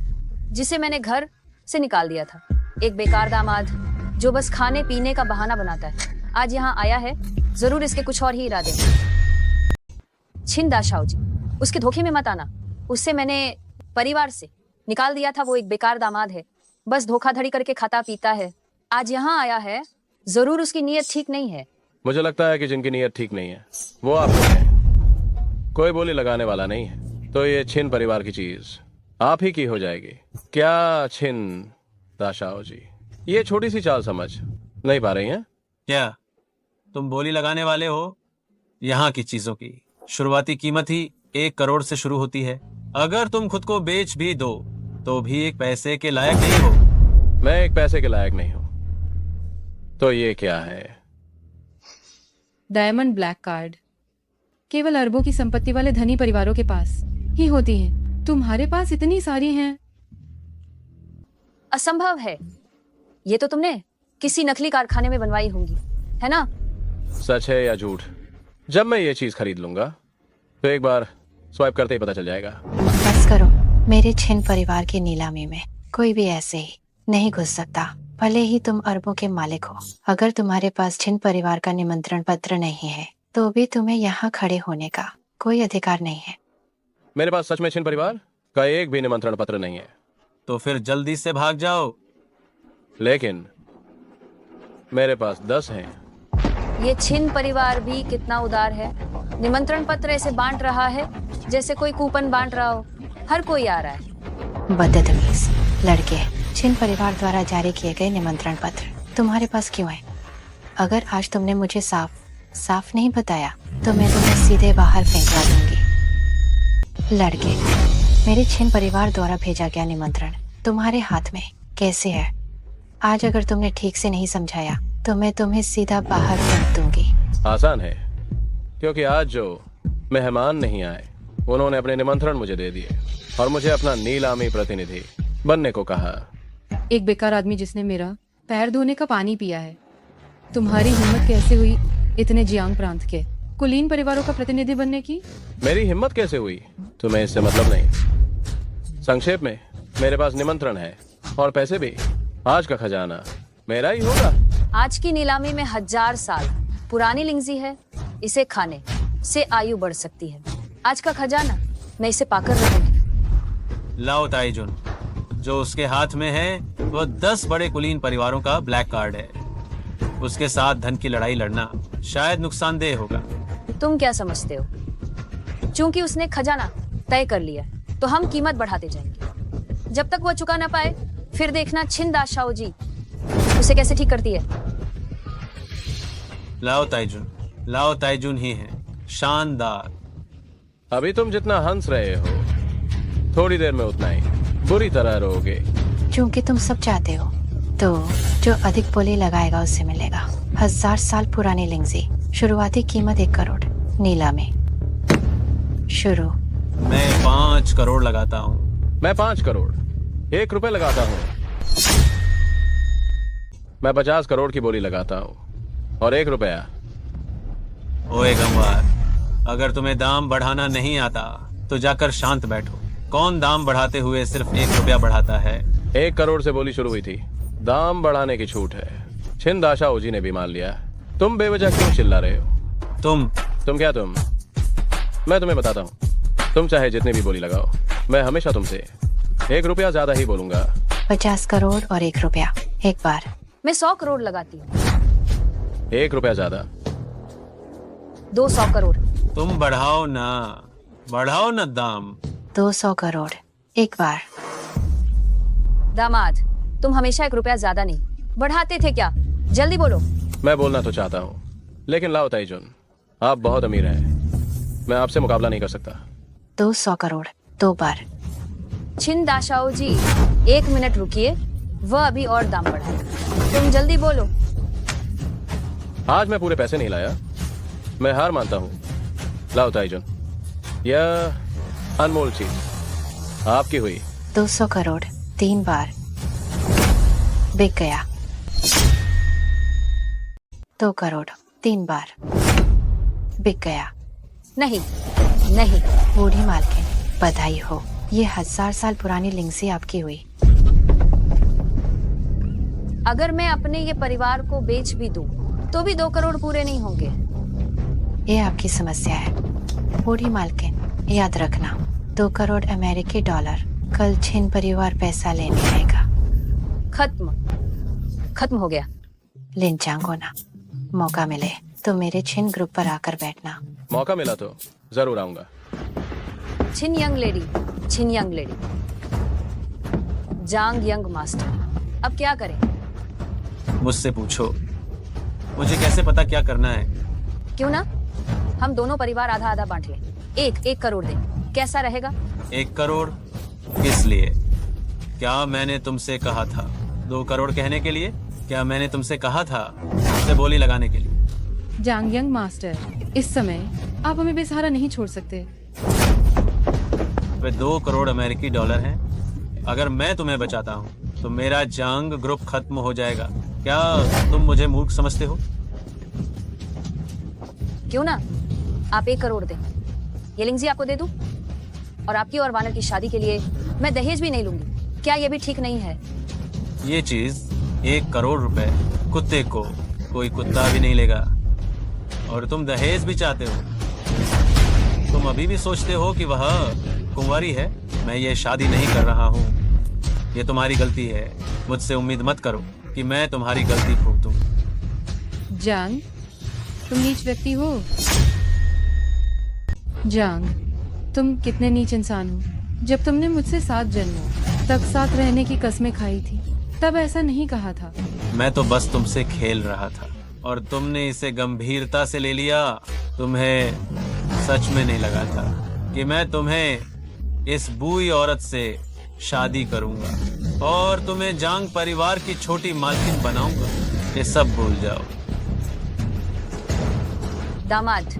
जिसे मैंने घर से निकाल दिया था। एक बेकार दामाद जो बस खाने पीने का बहाना बनाता है। आज यहाँ आया है, जरूर इसके कुछ और ही इरादे हैं। छिन दाशाओ जी, उसके धोखे में मत आना। उससे मैंने परिवार से निकाल दिया था। वो एक बेकार दामाद है, बस धोखाधड़ी करके खाता पीता है। आज यहाँ आया है, जरूर उसकी नीयत ठीक नहीं है। मुझे लगता है कि जिनकी नीयत ठीक नहीं है वो आप लोग हैं। कोई बोली लगाने वाला नहीं है, तो ये छिन परिवार की चीज आप ही की हो जाएगी। क्या छिन दाशाओ जी ये छोटी सी चाल समझ नहीं पा रही हैं? क्या तुम बोली लगाने वाले हो? यहाँ की चीजों की शुरुआती कीमत ही 1 करोड़ से शुरू होती है। अगर तुम खुद को बेच भी दो तो भी एक पैसे के लायक नहीं हो। मैं एक पैसे के लायक नहीं हूं। तो ये क्या है? डायमंड ब्लैक कार्ड केवल अरबों की संपत्ति वाले धनी परिवारों के पास ही होती हैं। तुम्हारे पास इतनी सारी हैं। असंभव है। ये तो तुमने किसी नकली कारखाने में बनवाई होंगी, है ना? सच है या झूठ, जब मैं ये चीज खरीद लूंगा तो एक बार स्वाइप करते ही पता चल जाएगा। बस करो। मेरे छिन परिवार की नीलामी में कोई भी ऐसे ही नहीं घुस सकता, भले ही तुम अरबों के मालिक हो। अगर तुम्हारे पास छिन परिवार का निमंत्रण पत्र नहीं है तो भी तुम्हें यहाँ खड़े होने का कोई अधिकार नहीं है। मेरे पास सच में छिन परिवार का एक भी निमंत्रण पत्र नहीं है। तो फिर जल्दी से भाग जाओ। लेकिन मेरे पास 10 हैं। ये छिन परिवार भी कितना उदार है। निमंत्रण पत्र ऐसे बांट रहा है जैसे कोई कूपन बांट रहा हो। हर कोई आ रहा है। बदतमीज लड़के। छिन परिवार द्वारा जारी किए गए निमंत्रण पत्र तुम्हारे पास क्यों है? अगर आज तुमने मुझे साफ नहीं बताया तो मैं तुम्हें सीधे बाहर फेंकवा दूंगी। लड़के, मेरे छिन परिवार द्वारा भेजा गया निमंत्रण तुम्हारे हाथ में कैसे है? आज अगर तुमने ठीक से नहीं समझाया तो मैं तुम्हें सीधा बाहर फेंक दूंगी। आसान है, क्योंकि आज जो मेहमान नहीं आए उन्होंने अपने निमंत्रण मुझे दे दिए और मुझे अपना नीलामी प्रतिनिधि बनने को कहा। एक बेकार आदमी जिसने मेरा पैर धोने का पानी पिया है। तुम्हारी हिम्मत कैसे हुई इतने जियांग प्रांत के कुलीन परिवारों का प्रतिनिधि बनने की? मेरी हिम्मत कैसे हुई तुम्हें इससे मतलब नहीं। संक्षेप में मेरे पास निमंत्रण है और पैसे भी। आज का खजाना मेरा ही होगा। आज की नीलामी में 1000 साल पुरानी लिंगजी है। इसे खाने से आयु बढ़ सकती है। आज का खजाना मैं इसे पाकर रहूंगी। लाओ ताइजुन, जो उसके हाथ में है वह 10 बड़े कुलीन परिवारों का ब्लैक कार्ड है। उसके साथ धन की लड़ाई लड़ना शायद नुकसानदेह होगा। तुम क्या समझते हो? चूंकि उसने खजाना तय कर लिया तो हम कीमत बढ़ाते जाएंगे। जब तक वह चुका ना पाए फिर देखना छिन दाशाओ जी उसे कैसे ठीक करती है। लाओ ताइजुन ही है। शानदार। अभी तुम जितना हंस रहे हो थोड़ी देर में उतना ही बुरी तरह रोगे। क्योंकि तुम सब चाहते हो तो जो अधिक बोली लगाएगा उससे मिलेगा। 1000 साल पुरानी लिंगजी, शुरुआती कीमत 1 करोड़, नीलामी शुरू। मैं 5 करोड़ लगाता हूँ। मैं 5 करोड़ 1 रुपए लगाता हूँ। मैं 50 करोड़ की बोली लगाता हूँ और 1 रुपया। ओए गंवार, अगर तुम्हें दाम बढ़ाना नहीं आता तो जाकर शांत बैठो। कौन दाम बढ़ाते हुए सिर्फ 1 रुपया बढ़ाता है? 1 करोड़ से बोली शुरू हुई थी। दाम बढ़ाने की छूट है। छिन दाशा ओजी ने भी मान लिया। तुम बेवजह क्यों चिल्ला रहे हो? तुम क्या तुम? मैं तुम्हें बताता हूँ, तुम चाहे जितनी भी बोली लगाओ, मैं हमेशा तुमसे 1 रुपया ज्यादा ही बोलूंगा। 50 करोड़ और 1 रुपया एक बार। मैं 100 करोड़ लगाती हूँ। 1 रुपया ज्यादा। 200 करोड़। तुम बढ़ाओ ना दाम। 200 करोड़ एक बार। दामाद, तुम हमेशा 1 रुपया ज्यादा नहीं बढ़ाते थे क्या? जल्दी बोलो। मैं बोलना तो चाहता हूँ, लेकिन लाओ ताईजुन, आप बहुत अमीर हैं, मैं आपसे मुकाबला नहीं कर सकता। 200 करोड़ 2 बार। छिन दाशाओ जी, 1 मिनट रुकिए, वह अभी और दाम बढ़ाएगा। तुम जल्दी बोलो। आज मैं पूरे पैसे नहीं लाया, मैं हार मानता हूँ। लाओ ताईजुन, यह अनमोल चीज आपकी हुई। 200 करोड़ 3 बार। बिक गया। 2 करोड़ 3 बार। बिक गया। नहीं नहीं। बूढ़ी मालकिन, बधाई हो, ये 1000 साल पुरानी लिंगसी आपकी हुई। अगर मैं अपने ये परिवार को बेच भी दूं, तो भी 2 करोड़ पूरे नहीं होंगे। ये आपकी समस्या है बूढ़ी मालकिन। याद रखना, 2 करोड़ अमेरिकी डॉलर कल छिन परिवार पैसा लेने आएगा। खत्म हो गया। लिंचांगो ना, मौका मिले तो मेरे छिन ग्रुप पर आकर बैठना। मौका मिला तो जरूर आऊंगा। छिन यंग लेडी, छिन यंग लेडी, जांग यंग मास्टर। अब क्या करें? मुझसे पूछो, मुझे कैसे पता क्या करना है? क्यों ना हम दोनों परिवार आधा आधा बांट लें। 1 करोड़ दें, कैसा रहेगा? 1 करोड़ किस लिए? क्या मैंने तुमसे कहा था 2 करोड़ कहने के लिए? क्या मैंने तुमसे कहा था मुझसे बोली लगाने के लिए? जांगयंग मास्टर, इस समय आप हमें बेसहारा नहीं छोड़ सकते। वे 2 करोड़ अमेरिकी डॉलर हैं। अगर मैं तुम्हें बचाता हूँ तो मेरा जांग ग्रुप खत्म हो जाएगा। क्या तुम मुझे मूर्ख समझते हो? क्यों ना आप 1 करोड़ दें, ये लिंगजी आपको दे दूं, और आपकी और वानर की शादी के लिए मैं दहेज भी नहीं लूंगी। क्या ये भी ठीक नहीं है? ये चीज 1 करोड़ रुपए कुत्ते को कोई कुत्ता भी नहीं लेगा। और तुम दहेज भी चाहते हो। तुम अभी भी सोचते हो कि वह कुंवारी है। मैं ये शादी नहीं कर रहा हूँ, ये तुम्हारी गलती है। मुझसे उम्मीद मत करो कि मैं तुम्हारी गलती भुगतूं। जांग, तुम नीच व्यक्ति हो। जांग, तुम कितने नीच इंसान हो। जब तुमने मुझसे 7 जन्मों तक साथ रहने की कस्में खाई थी, तब ऐसा नहीं कहा था। मैं तो बस तुमसे खेल रहा था और तुमने इसे गंभीरता से ले लिया। तुम्हें सच में नहीं लगा था कि मैं तुम्हें इस बुई औरत से शादी करूंगा और तुम्हें जांग परिवार की छोटी मालकिन बनाऊंगा। ये सब भूल जाओ। दामाद,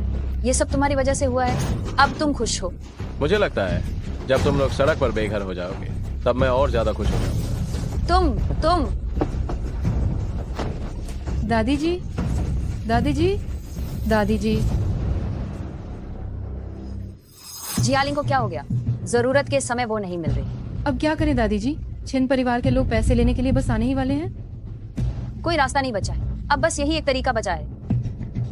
ये सब तुम्हारी वजह से हुआ है। अब तुम खुश हो? मुझे लगता है जब तुम लोग सड़क पर बेघर हो जाओगे तब मैं और ज्यादा खुश हो जाऊंगा। तुम दादी जी, दादी जी, दादी जी। जियालिंग को क्या हो गया? जरूरत के समय वो नहीं मिल रही। अब क्या करें दादी जी? छिन परिवार के लोग पैसे लेने के लिए बस आने ही वाले हैं। कोई रास्ता नहीं बचा है। अब बस यही एक तरीका बचा है।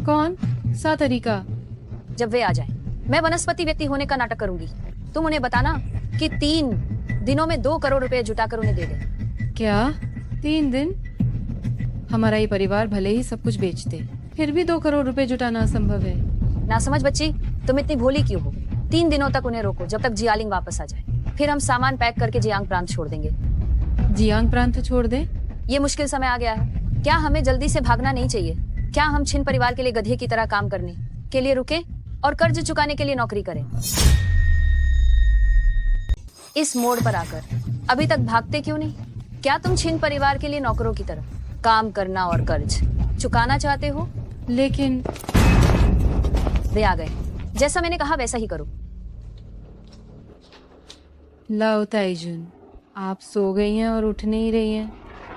कौन सा तरीका? जब वे आ जाएं, मैं वनस्पति व्यक्ति होने का नाटक करूंगी। तुम उन्हें बताना कि 3 दिनों में 2 करोड़ रुपए जुटाकर उन्हें दे दे। क्या 3 दिन? हमारा ये परिवार भले ही सब कुछ बेचते, फिर भी 2 करोड़ रुपए जुटाना असंभव है। ना समझ बच्ची, तुम इतनी भोली क्यों हो? 3 दिनों तक उन्हें रोको, जब तक जियालिंग वापस आ जाए। फिर हम सामान पैक करके जियांग प्रांत छोड़ देंगे। जियांग प्रांत छोड़ दें? ये मुश्किल समय आ गया है। क्या हमें जल्दी से भागना नहीं चाहिए? क्या हम छिन परिवार के लिए गधे की तरह काम करने के लिए रुके और कर्ज चुकाने के लिए नौकरी करें? इस मोड़ पर आकर अभी तक भागते क्यों नहीं? क्या तुम छिन परिवार के लिए नौकरों की तरह काम करना और कर्ज चुकाना चाहते हो? लेकिन वे आ गए। जैसा मैंने कहा वैसा ही करो। लाओ ताईजुन, आप सो गई हैं और उठ नहीं रही हैं।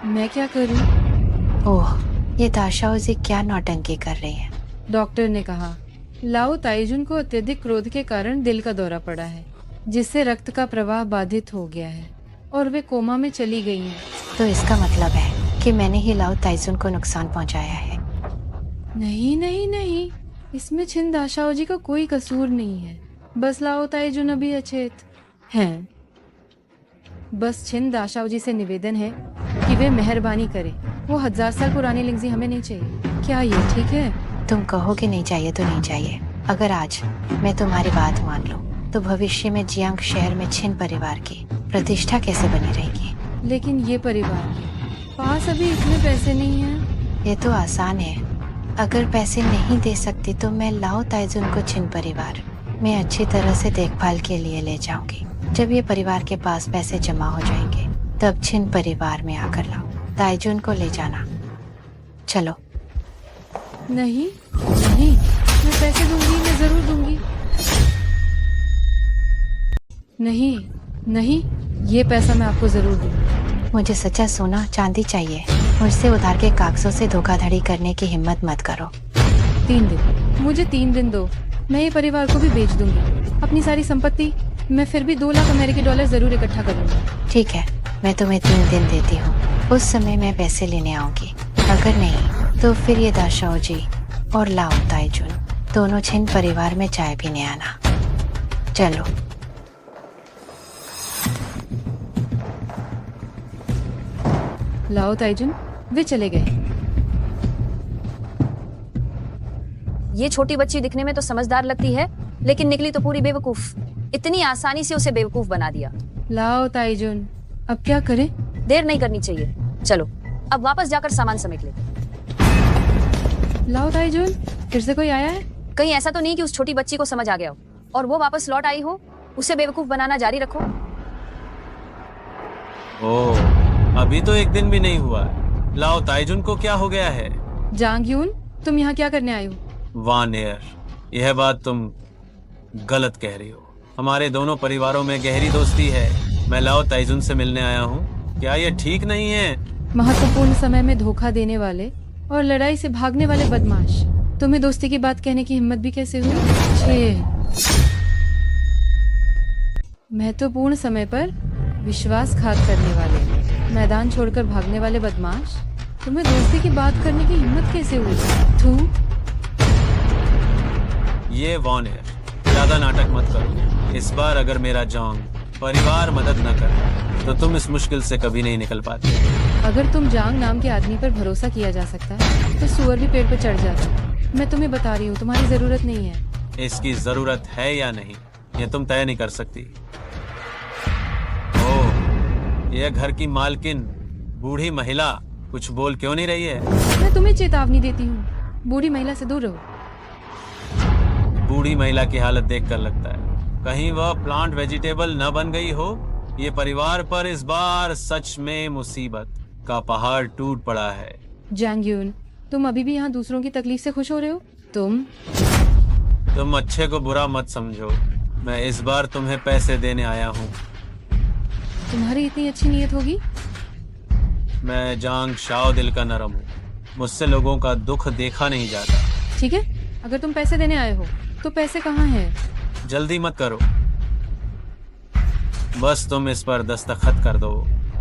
मैं क्या करूं? ओह, ये दाशाओ जी क्या नौटंकी कर रही है। डॉक्टर ने कहा लाओ ताईजुन को अत्यधिक क्रोध के कारण दिल का दौरा पड़ा है, जिससे रक्त का प्रवाह बाधित हो गया है और वे कोमा में चली गई हैं। तो इसका मतलब है कि मैंने ही लाओ ताइजुन को नुकसान पहुंचाया है। नहीं नहीं नहीं, इसमें छिन दाशाओ जी का कोई कसूर नहीं है। बस लाओ ताईजुन अभी अचेत हैं। बस छिन दाशाओ जी से निवेदन है कि वे मेहरबानी करें। वो 1000 साल पुरानी लिंगजी हमें नहीं चाहिए। क्या ये ठीक है? तुम कहो कि नहीं चाहिए तो नहीं चाहिए। अगर आज मैं तुम्हारी बात मान लूं, तो भविष्य में जियांग शहर में छिन परिवार की प्रतिष्ठा कैसे बनी रहेगी? लेकिन ये परिवार के पास अभी इतने पैसे नहीं हैं। ये तो आसान है। अगर पैसे नहीं दे सकती तो मैं लाओ ताइजुन को छिन परिवार में अच्छी तरह से देखभाल के लिए ले जाऊंगी। जब ये परिवार के पास पैसे जमा हो जाएंगे, तब छिन परिवार में आकर लाओ ताइजुन को ले जाना। चलो। नहीं नहीं, मैं पैसे दूंगी, मैं जरूर दूंगी। नहीं नहीं, ये पैसा मैं आपको जरूर दूंगी। मुझे सच्चा सोना चांदी चाहिए। मुझसे उधार के कागजों से धोखाधड़ी करने की हिम्मत मत करो। 3 दिन, मुझे 3 दिन दो। मैं ये परिवार को भी बेच दूंगी, अपनी सारी संपत्ति। मैं फिर भी 2 लाख अमेरिकी डॉलर जरूर इकट्ठा करूंगी। ठीक है, मैं तुम्हें 3 दिन देती हूँ। उस समय मैं पैसे लेने आऊंगी। अगर नहीं तो फिर ये दाशाओ जी और लाओ ताइजुन दोनों छिन परिवार में चाय पीने आना। चलो। लाओ ताइजुन वे चले गए। ये छोटी बच्ची दिखने में तो समझदार लगती है, लेकिन निकली तो पूरी बेवकूफ। इतनी आसानी से उसे बेवकूफ बना दिया। लाओ ताइजुन, अब क्या करें? देर नहीं करनी चाहिए। चलो अब वापस जाकर सामान समेट लेते। लाओ ताइजुन, फिर से कोई आया है? कहीं ऐसा तो नहीं कि उस छोटी बच्ची को समझ आ गया हो और वो वापस लौट आई हो? उसे बेवकूफ बनाना जारी रखो। ओह, अभी तो 1 दिन भी नहीं हुआ। लाओ ताइजुन को क्या हो गया है? जांग यून, तुम यहाँ क्या करने आए हो? वान एयर, यह बात तुम गलत कह रही हो। हमारे दोनों परिवारों में गहरी दोस्ती है। मैं लाओ ताइजुन से मिलने आया हूँ। क्या ये ठीक नहीं है? महत्वपूर्ण समय में धोखा देने वाले और लड़ाई से भागने वाले बदमाश, तुम्हें दोस्ती की बात कहने की हिम्मत भी कैसे हुई? 6 महत्वपूर्ण समय पर विश्वासघात करने वाले, मैदान छोड़कर भागने वाले बदमाश, तुम्हें दोस्ती की बात करने की हिम्मत कैसे हुई? तू ये वॉन है, ज्यादा नाटक मत करो। इस बार अगर मेरा जोंग परिवार मदद न करे तो तुम इस मुश्किल से कभी नहीं निकल पाते। अगर तुम जांग नाम के आदमी पर भरोसा किया जा सकता है तो सुअर भी पेड़ पर चढ़ जाता। मैं तुम्हें बता रही हूँ, तुम्हारी जरूरत नहीं है। इसकी जरूरत है या नहीं, ये तुम तय नहीं कर सकती। ओह, यह घर की मालकिन बूढ़ी महिला कुछ बोल क्यों नहीं रही है? मैं तुम्हें चेतावनी देती हूँ, बूढ़ी महिला से दूर रहो। बूढ़ी महिला की हालत देखकर लगता है कहीं वह प्लांट वेजिटेबल न बन गई हो। ये परिवार पर इस बार सच में मुसीबत का पहाड़ टूट पड़ा है। जांग यून, तुम अभी भी यहाँ दूसरों की तकलीफ से खुश हो रहे हो? तुम अच्छे को बुरा मत समझो। मैं इस बार तुम्हें पैसे देने आया हूँ। तुम्हारी इतनी अच्छी नीयत होगी? मैं जांग शाओ दिल का नरम हूँ। मुझसे लोगों का दुख देखा नहीं जाता। ठीक है, अगर तुम पैसे देने आए हो तो पैसे कहाँ हैं? जल्दी मत करो, बस तुम इस पर दस्तखत कर दो।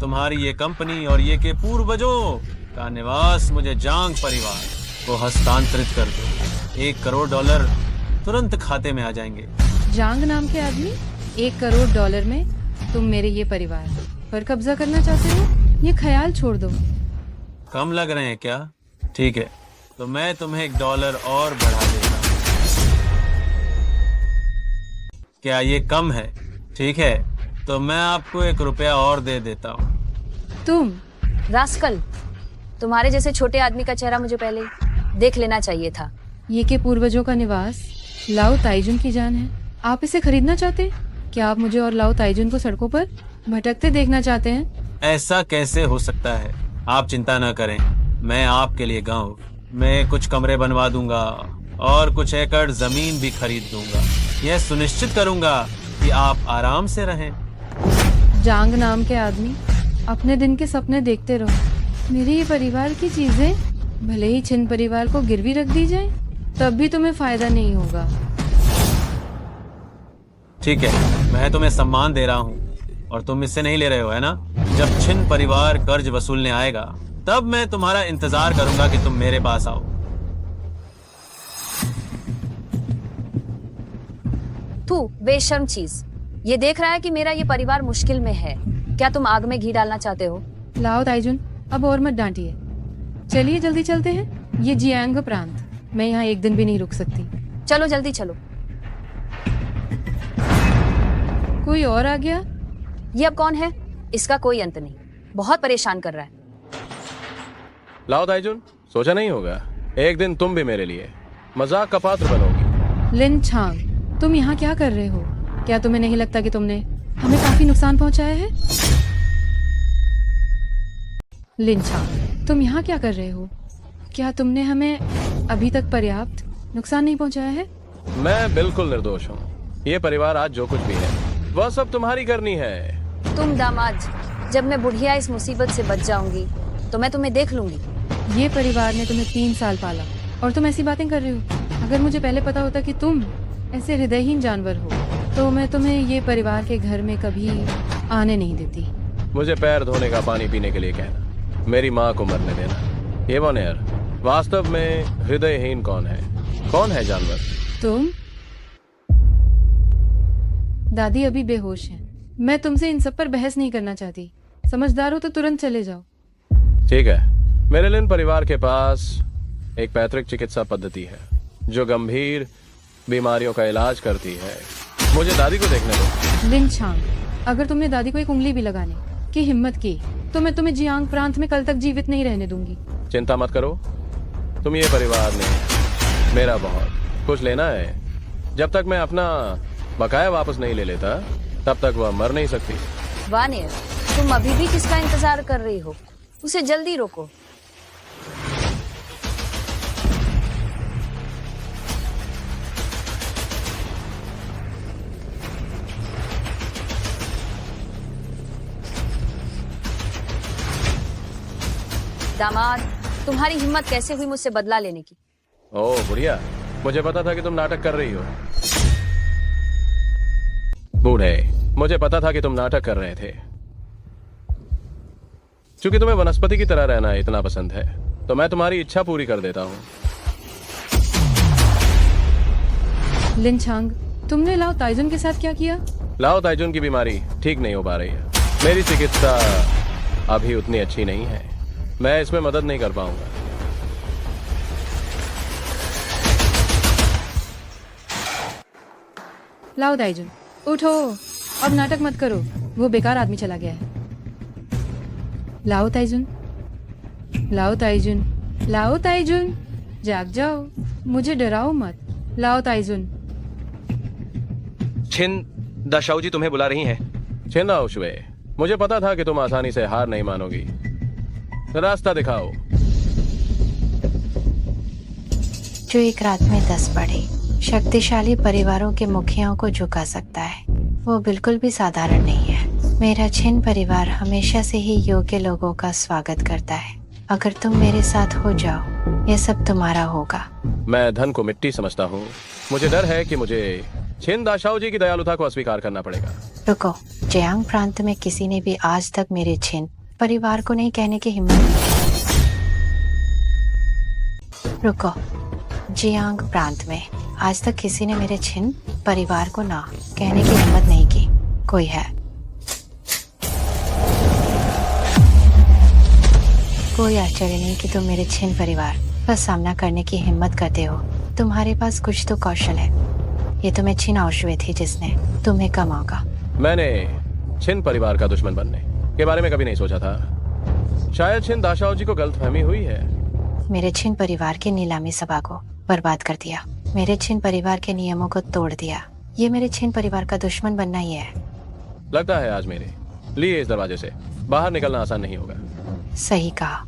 तुम्हारी ये कंपनी और ये के पूर्वजों का निवास मुझे जांग परिवार को हस्तांतरित कर दो। $1 करोड़ तुरंत खाते में आ जाएंगे। जांग नाम के आदमी $1 करोड़ में तुम मेरे ये परिवार पर कब्जा करना चाहते हो? ये ख्याल छोड़ दो। कम लग रहे हैं क्या? ठीक है, तो मैं तुम्हें $1 और बढ़ा देता हूँ। क्या ये कम है? ठीक है, तो मैं आपको $1 और दे देता हूँ। तुम रास्कल, तुम्हारे जैसे छोटे आदमी का चेहरा मुझे पहले देख लेना चाहिए था। ये के पूर्वजों का निवास लाओ ताइजुन की जान है। आप इसे खरीदना चाहते? क्या आप मुझे और लाओ ताइजुन को सड़कों पर भटकते देखना चाहते हैं? ऐसा कैसे हो सकता है? आप चिंता न करें, मैं आपके लिए गांव में कुछ कमरे बनवा दूंगा और कुछ एकड़ जमीन भी खरीद दूंगा। यह सुनिश्चित करूंगा कि आप आराम से रहें। जांग नाम के आदमी अपने दिन के सपने देखते रहो। मेरे ये परिवार की चीजें भले ही छिन परिवार को गिरवी रख दी जाए तब भी तुम्हें फायदा नहीं होगा। ठीक है, मैं तुम्हें सम्मान दे रहा हूँ और तुम इससे नहीं ले रहे हो, है ना? जब छिन परिवार कर्ज वसूलने आएगा तब मैं तुम्हारा इंतजार करूंगा कि तुम मेरे पास आओ। तू बेशर्म चीज, ये देख रहा है कि मेरा ये परिवार मुश्किल में है, क्या तुम आग में घी डालना चाहते हो? लाओ ताइजुन, अब और मत डांटिए। चलिए जल्दी चलते हैं। ये जियांग प्रांत, मैं यहाँ एक दिन भी नहीं रुक सकती। चलो जल्दी चलो। कोई और आ गया? ये अब कौन है? इसका कोई अंत नहीं, बहुत परेशान कर रहा है। लाओ ताइजुन, सोचा नहीं होगा एक दिन तुम भी मेरे लिए मजाक का पात्र बनोगी। लिन छांग, तुम यहाँ क्या कर रहे हो? क्या तुम्हें नहीं लगता कि तुमने हमें काफी नुकसान पहुंचाया है? लिन छांग, तुम यहाँ क्या कर रहे हो? क्या तुमने हमें अभी तक पर्याप्त नुकसान नहीं पहुंचाया है? मैं बिल्कुल निर्दोष हूँ। ये परिवार आज जो कुछ भी है वह सब तुम्हारी करनी है। तुम दामाद, जब मैं बुढ़िया इस मुसीबत से बच जाऊंगी तो मैं तुम्हें देख लूंगी। ये परिवार ने तुम्हें 3 साल पाला और तुम ऐसी बातें कर रहे हो। अगर मुझे पहले पता होता कि तुम ऐसे हृदयहीन जानवर हो तो मैं तुम्हें ये परिवार के घर में कभी आने नहीं देती। मुझे पैर धोने का पानी पीने के लिए कहना, मेरी माँ को मरने देना। ये वॉनियर, वास्तव में हृदयहीन कौन है? कौन है जानवर? तुम? दादी अभी बेहोश हैं। मैं तुमसे इन सब पर बहस नहीं करना चाहती। समझदार हो तो तुरंत चले जाओ। ठीक है, मेरे लिन परिवार के पास एक पैतृक चिकित्सा पद्धति है जो गंभीर बीमारियों का इलाज करती है। मुझे दादी को देखने दो। लिन छांग, अगर तुमने दादी को एक उंगली भी लगाने की हिम्मत की तो मैं तुम्हें जियांग प्रांत में कल तक जीवित नहीं रहने दूंगी। चिंता मत करो, तुम ये परिवार ने मेरा बहुत कुछ लेना है। जब तक मैं अपना बकाया वापस नहीं ले लेता तब तक वह मर नहीं सकती। वानियर, तुम अभी भी किसका इंतजार कर रही हो? उसे जल्दी रोको। दामाद, तुम्हारी हिम्मत कैसे हुई मुझसे बदला लेने की? ओह बुढ़िया, मुझे पता था कि तुम नाटक कर रही हो। बूढ़े, मुझे पता था कि तुम नाटक कर रहे थे। क्योंकि तुम्हें वनस्पति की तरह रहना इतना पसंद है तो मैं तुम्हारी इच्छा पूरी कर देता हूँ। लिन छांग, तुमने लाओ ताइजुन के साथ क्या किया? लाओ ताइजुन की बीमारी ठीक नहीं हो पा रही है। मेरी चिकित्सा अभी उतनी अच्छी नहीं है, मैं इसमें मदद नहीं कर पाऊंगा। लाओ ताइजुन, उठो, अब नाटक मत करो। वो बेकार आदमी चला गया है। लाओ ताइजुन, लाओ ताइजुन, लाओ ताइजुन, जाग जाओ, मुझे डराओ मत। लाओ ताइजुन। छिन दाशाओ जी तुम्हें बुला रही हैं। छिन आउशवे, मुझे पता था कि तुम आसानी से हार नहीं मानोगी। रास्ता दिखाओ। जो एक रात में 10 बड़े शक्तिशाली परिवारों के मुखियाओं को झुका सकता है वो बिल्कुल भी साधारण नहीं है। मेरा छिन परिवार हमेशा से ही योग्य लोगों का स्वागत करता है। अगर तुम मेरे साथ हो जाओ ये सब तुम्हारा होगा। मैं धन को मिट्टी समझता हूँ। मुझे डर है कि मुझे छिन दाशाओ जी की दयालुता को अस्वीकार करना पड़ेगा। रुको, जियांग प्रांत में किसी ने भी आज तक मेरे छिन परिवार को नहीं कहने की हिम्मत। रुको, जियांग प्रांत में आज तक किसी ने मेरे छिन परिवार को ना कहने की हिम्मत नहीं की। कोई है? कोई आश्चर्य नहीं कि तुम मेरे छिन परिवार का सामना करने की हिम्मत करते हो। तुम्हारे पास कुछ तो कौशल है। ये तुम्हें छिन आउशवे थी जिसने तुम्हें कम होगा। मैंने छिन परिवार का दुश्मन बनने के बारे में कभी नहीं सोचा था। शायद छिन दाशाओ जी को गलतफहमी हुई है। मेरे छिन परिवार की नीलामी सभा को बर्बाद कर दिया। मेरे छिन परिवार के नियमों को तोड़ दिया। ये मेरे छिन परिवार का दुश्मन बनना ही है। लगता है आज मेरे लिए इस दरवाजे से बाहर निकलना आसान नहीं होगा। सही कहा।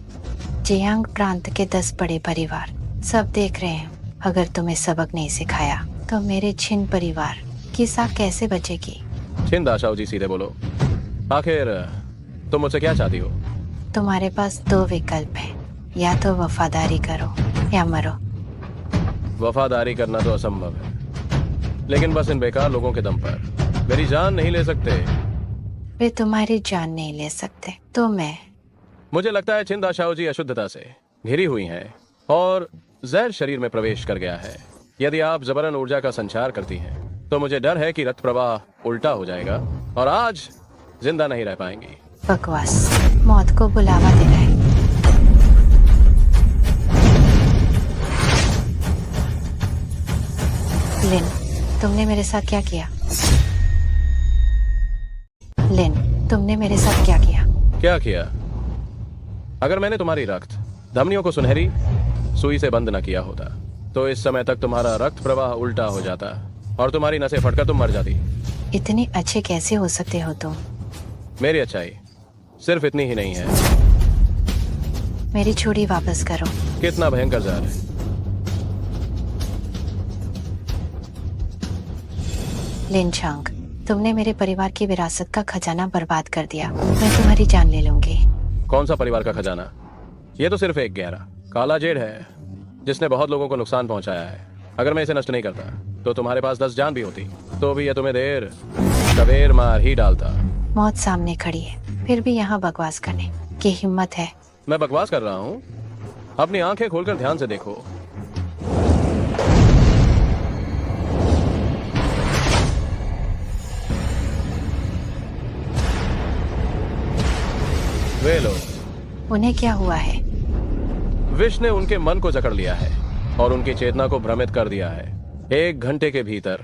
जियांग प्रांत के 10 बड़े परिवार सब देख रहे हैं। अगर तुम्हें सबक नहीं सिखाया तो मेरे छिन परिवार की साख कैसे बचेगी? छिन दाशाओ जी सीधे बोलो, आखिर तुम मुझसे क्या चाहती हो? तुम्हारे पास दो विकल्प है, या तो वफादारी करो या मरो। वफादारी करना तो असंभव है, लेकिन बस इन बेकार लोगों के दम पर मेरी जान नहीं ले सकते। वे तुम्हारी जान नहीं ले सकते तो मैं। मुझे लगता है छिंद दाशाओ जी अशुद्धता से घिरी हुई हैं और जहर शरीर में प्रवेश कर गया है। यदि आप जबरन ऊर्जा का संचार करती हैं तो मुझे डर है कि रक्त प्रवाह उल्टा हो जाएगा और आज जिंदा नहीं रह पाएंगी। बकवास, मौत को बुलावा दे रहा है। लिन, तुमने मेरे साथ क्या किया? लिन, तुमने मेरे साथ क्या किया? क्या किया? अगर मैंने तुम्हारी रक्त धमनियों को सुनहरी सुई से बंद न किया होता तो इस समय तक तुम्हारा रक्त प्रवाह उल्टा हो जाता और तुम्हारी नसें फटकर तुम मर जाती। इतने अच्छे कैसे हो सकते हो तुम? मेरी अच्छाई सिर्फ इतनी ही नहीं है। मेरी छुरी वापस करो। कितना भयंकर जार है। लिन चांग, तुमने मेरे परिवार की विरासत का खजाना बर्बाद कर दिया। मैं तुम्हारी जान ले लूंगी। कौन सा परिवार का खजाना? ये तो सिर्फ एक गहरा काला जेड है जिसने बहुत लोगों को नुकसान पहुंचाया है। अगर मैं इसे नष्ट नहीं करता तो तुम्हारे पास 10 जान भी होती तो भी यह तुम्हें देर सवेर मार ही डालता। मौत सामने खड़ी है, फिर भी यहाँ बकवास करने की हिम्मत है? मैं बकवास कर रहा हूँ? अपनी आंखें खोलकर ध्यान से देखो। वे लोग, उन्हें क्या हुआ है? विष ने उनके मन को जकड़ लिया है और उनकी चेतना को भ्रमित कर दिया है। 1 घंटे के भीतर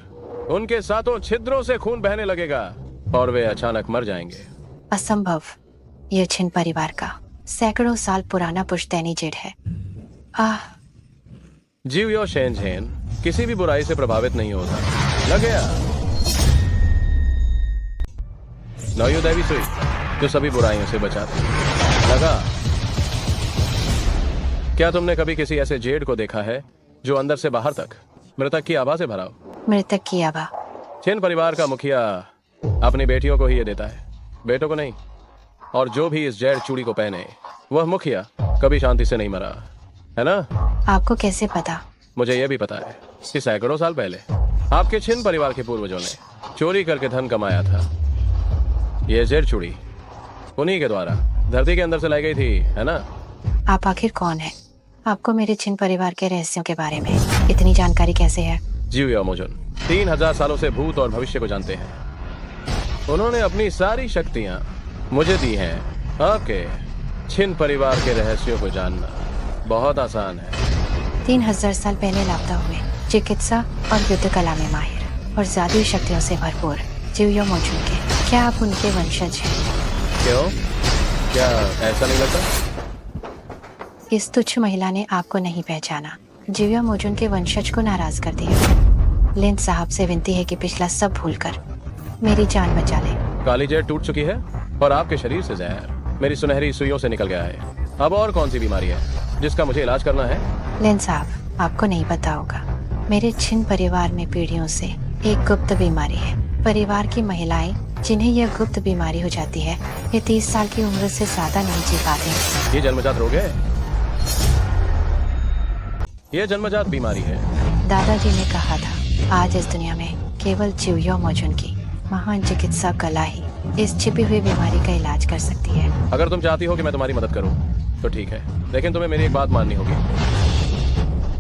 उनके सातों छिद्रों से खून बहने लगेगा और वे अचानक मर जाएंगे। असंभव। यह छिन परिवार का सैकड़ों साल पुराना पुश्तैनी जेड है। आह, जीवियो शेनझेन किसी भी बुराई से प्रभावित नहीं होता। लग गया नौयू दैवी सुई जो सभी बुराइयों से बचाती। लगा? क्या तुमने कभी किसी ऐसे जेड को देखा है जो अंदर से बाहर तक मृतक की आभा से भरा हो? मृतक की आभा? छिन परिवार का मुखिया अपनी बेटियों को ही ये देता है, बेटों को नहीं। और जो भी इस जेड चूड़ी को पहने वह मुखिया कभी शांति से नहीं मरा, है ना? आपको कैसे पता? मुझे यह भी पता है कि सैकड़ों साल पहले आपके छिन परिवार के पूर्वजों ने चोरी करके धन कमाया था। यह जेड चूड़ी उन्हीं के द्वारा धरती के अंदर से लाई गई थी, है ना? आप आखिर कौन है? आपको मेरे छिन परिवार के रहस्यों के बारे में इतनी जानकारी कैसे है? जीवियो मोजुन 3000 सालों से भूत और भविष्य को जानते हैं। उन्होंने अपनी सारी शक्तियां मुझे दी हैं। आपके छिन परिवार के रहस्यों को जानना बहुत आसान है। 3000 साल पहले लापता हुए, चिकित्सा और युद्ध कला में माहिर और जादुई शक्तियों से भरपूर जीवियो मोजुन के, क्या आप उनके वंशज हैं? क्यों? क्या ऐसा नहीं लगता? इस तुच्छ महिला ने आपको नहीं पहचाना, जीवियो मोजुन के वंशज को नाराज कर दिया। लिन साहब से विनती है कि पिछला सब भूलकर मेरी जान बचा ले। काली जेड टूट चुकी है और आपके शरीर से जहर मेरी सुनहरी सुइयों से निकल गया है। अब और कौन सी बीमारी है जिसका मुझे इलाज करना है? लिन साहब, आपको नहीं पता होगा, मेरे छिन परिवार में पीढ़ियों से एक गुप्त बीमारी है। परिवार की महिलाएं जिन्हें यह गुप्त बीमारी हो जाती है, ये 30 साल की उम्र से ज्यादा नहीं जी पाते। ये जन्मजात रोग है? ये जन्मजात बीमारी है। दादाजी ने कहा था आज इस दुनिया में केवल जीवियो मोजुन की महान चिकित्सा कला ही इस छिपी हुई बीमारी का इलाज कर सकती है। अगर तुम चाहती हो कि मैं तुम्हारी मदद करूं तो ठीक है, लेकिन तुम्हें मेरी एक बात माननी होगी।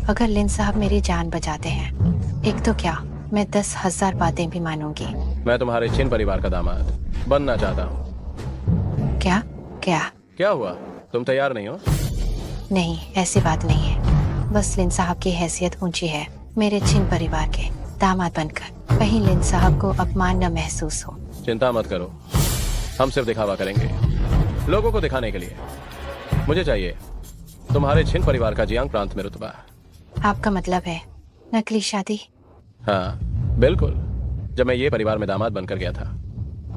अगर लिन साहब मेरी जान बचाते हैं, एक तो क्या मैं 10,000 बातें भी मानूंगी। मैं तुम्हारे छिन परिवार का दामाद बनना चाहता हूँ। क्या? क्या? क्या हुआ? तुम तैयार नहीं हो? नहीं, ऐसी बात नहीं है। बस लिन साहब की हैसियत ऊंची है मेरे छिन परिवार के दामाद बनकर, कहीं लिन साहब को अपमान न महसूस हो। चिंता मत करो, हम सिर्फ दिखावा करेंगे लोगों को दिखाने के लिए। मुझे चाहिए तुम्हारे छिन परिवार का जियांग प्रांत में रुतबा। आपका मतलब है नकली शादी? हाँ बिल्कुल। जब मैं ये परिवार में दामाद बनकर गया था,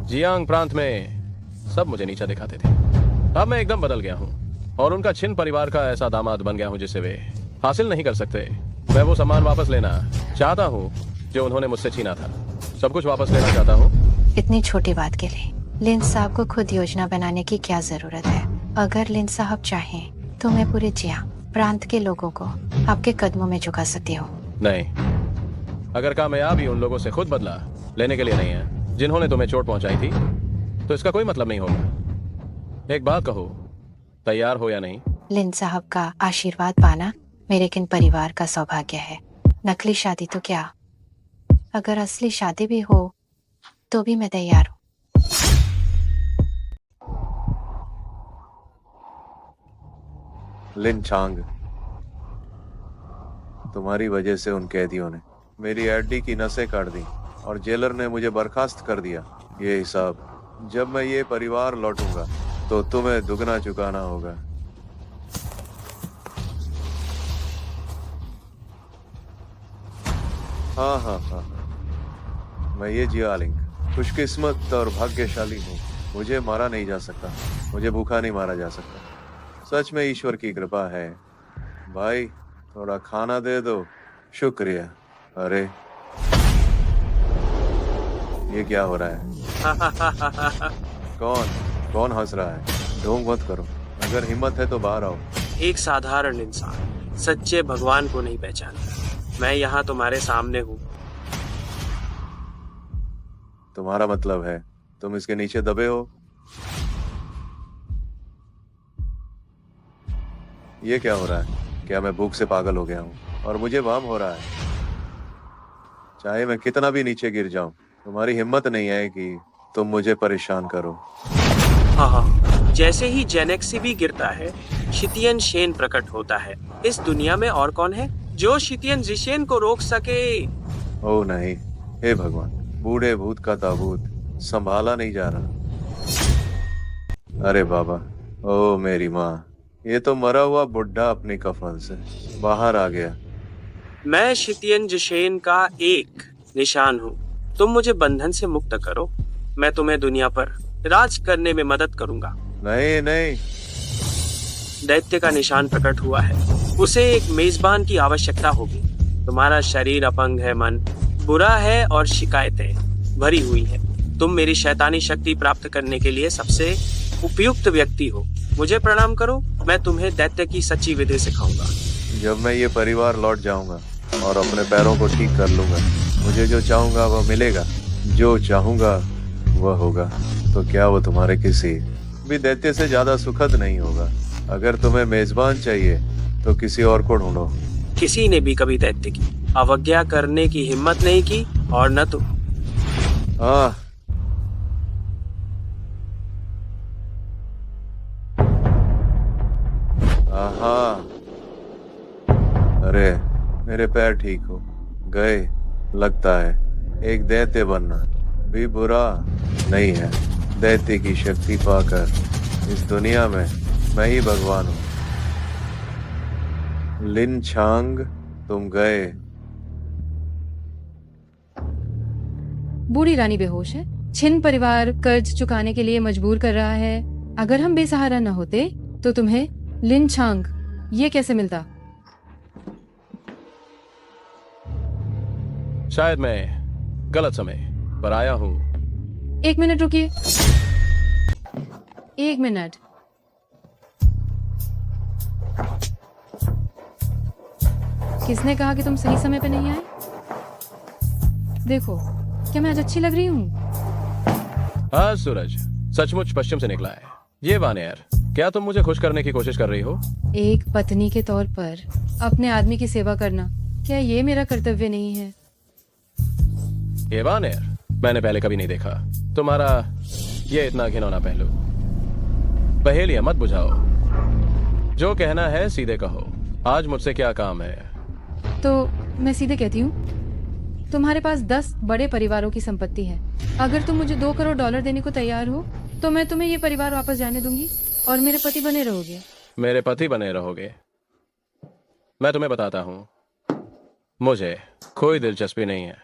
जियांग प्रांत में सब मुझे नीचा दिखाते थे। अब मैं एकदम बदल गया हूँ और उनका छिन परिवार का ऐसा दामाद बन गया हूँ जिसे वे हासिल नहीं कर सकते। मैं वो सम्मान वापस लेना चाहता हूँ जो उन्होंने मुझसे छीना था। सब कुछ वापस लेना चाहता हूँ। इतनी छोटी बात के लिए लिन साहब को खुद योजना बनाने की क्या जरूरत है? अगर लिन साहब चाहें तो मैं पूरे जिया प्रांत के लोगों को आपके कदमों में झुका सकती हूँ। नहीं, अगर कामयाबी उन लोगों से खुद बदला लेने के लिए नहीं है जिन्होंने तुम्हें चोट पहुंचाई थी, तो इसका कोई मतलब नहीं होगा। एक बात कहो, तैयार हो या नहीं? लिन साहब का आशीर्वाद पाना मेरे किन परिवार का सौभाग्य है। नकली शादी तो क्या, अगर असली शादी भी हो तो भी मैं तैयार हूँ। लिन छांग, तुम्हारी वजह से उन कैदियों ने मेरी एडी की नसें काट दी और जेलर ने मुझे बर्खास्त कर दिया। ये हिसाब जब मैं ये परिवार लौटूंगा तो तुम्हें दुगना चुकाना होगा। हाँ, मैं ये जियालिंग खुशकिस्मत और भाग्यशाली हूँ। मुझे मारा नहीं जा सकता, मुझे भूखा नहीं मारा जा सकता। सच में ईश्वर की कृपा है। भाई थोड़ा खाना दे दो। शुक्रिया। अरे ये क्या हो रहा है? कौन हंस रहा है? ढोंग मत करो, अगर हिम्मत है तो बाहर आओ। एक साधारण इंसान सच्चे भगवान को नहीं पहचानता। मैं यहाँ तुम्हारे सामने हूँ। तुम्हारा मतलब है तुम इसके नीचे दबे हो? ये क्या हो रहा है? क्या मैं भूख से पागल हो गया हूँ और मुझे वाम हो रहा है? चाहे मैं कितना भी नीचे गिर जाऊं, तुम्हारी हिम्मत नहीं है कि तुम मुझे परेशान करो। हाँ, जैसे ही जेनेक्सी भी गिरता है, शितियन शेन प्रकट होता है। इस दुनिया में और कौन है जो शितियन जिशेन को रोक सके? ओ नहीं, हे भगवान, बूढ़े भूत का ताबूत संभाला नहीं जा रहा। अरे बाबा, ओ मेरी माँ, ये तो मरा हुआ बुढ़ा अपनी कफन से बाहर आ गया। मैं शितियन जिशेन का एक निशान हूँ। तुम मुझे बंधन से मुक्त करो, मैं तुम्हें दुनिया पर राज करने में मदद करूंगा। नहीं, दैत्य का निशान प्रकट हुआ है, उसे एक मेजबान की आवश्यकता होगी। तुम्हारा शरीर अपंग है, मन बुरा है और शिकायतें भरी हुई है। तुम मेरी शैतानी शक्ति प्राप्त करने के लिए सबसे उपयुक्त व्यक्ति हो। मुझे प्रणाम करो, मैं तुम्हें दैत्य की सच्ची विधि सिखाऊंगा। जब मैं ये परिवार लौट जाऊंगा और अपने पैरों को ठीक कर लूंगा, मुझे जो चाहूंगा वह मिलेगा, जो चाहूंगा वह होगा। तो क्या वो तुम्हारे किसी भी दैत्य से ज्यादा सुखद नहीं होगा? अगर तुम्हें मेजबान चाहिए तो किसी और को ढूंढो। किसी ने भी कभी दैत्य की अवज्ञा करने की हिम्मत नहीं की, और न तुम। हाँ, अरे मेरे पैर ठीक हो गए। लगता है एक दैत्य बनना भी बुरा नहीं है। दैत्य की शक्ति पाकर इस दुनिया में मैं ही भगवान हूँ। लिन छांग, तुम गए। बूढ़ी रानी बेहोश है। छिन परिवार कर्ज चुकाने के लिए मजबूर कर रहा है। अगर हम बेसहारा न होते तो तुम्हें लिन छांग ये कैसे मिलता? शायद मैं गलत समय पर आया हूँ। 1 मिनट रुकिए। 1 मिनट। किसने कहा कि तुम सही समय पे नहीं आए? देखो, क्या मैं आज अच्छी लग रही हूँ? हाँ, सूरज सचमुच पश्चिम से निकला है। ये वानेर, क्या तुम मुझे खुश करने की कोशिश कर रही हो? एक पत्नी के तौर पर अपने आदमी की सेवा करना, क्या ये मेरा कर्तव्य नहीं है? ये वानेर मैंने पहले कभी नहीं देखा। तुम्हारा ये इतना घिनौना पहलू। पहेलियां मत बुझाओ, जो कहना है सीधे कहो। आज मुझसे क्या काम है? तो मैं सीधे कहती हूँ, तुम्हारे पास 10 बड़े परिवारों की संपत्ति है। अगर तुम मुझे $2 करोड़ देने को तैयार हो तो मैं तुम्हें ये परिवार वापस जाने दूंगी और मेरे पति बने रहोगे। मेरे पति बने रहोगे? मैं तुम्हें बताता हूँ, मुझे कोई दिलचस्पी नहीं है।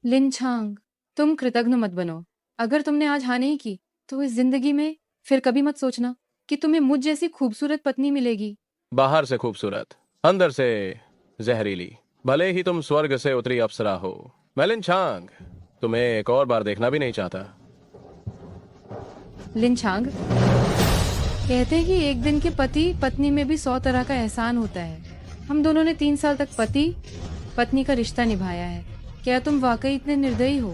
लिन छांग, तुम कृतज्ञ मत बनो। अगर तुमने आज हाँ नहीं की तो इस जिंदगी में फिर कभी मत सोचना कि तुम्हें मुझ जैसी खूबसूरत पत्नी मिलेगी। बाहर से खूबसूरत, अंदर से जहरीली। भले ही तुम स्वर्ग से उतरी अप्सरा हो, मैं लिन छांग तुम्हें एक और बार देखना भी नहीं चाहता। लिनछांग, कहते हैं कि एक दिन के पति पत्नी में भी 100 तरह का एहसान होता है। हम दोनों ने 3 साल तक पति पत्नी का रिश्ता निभाया है। क्या तुम वाकई इतने निर्दयी हो?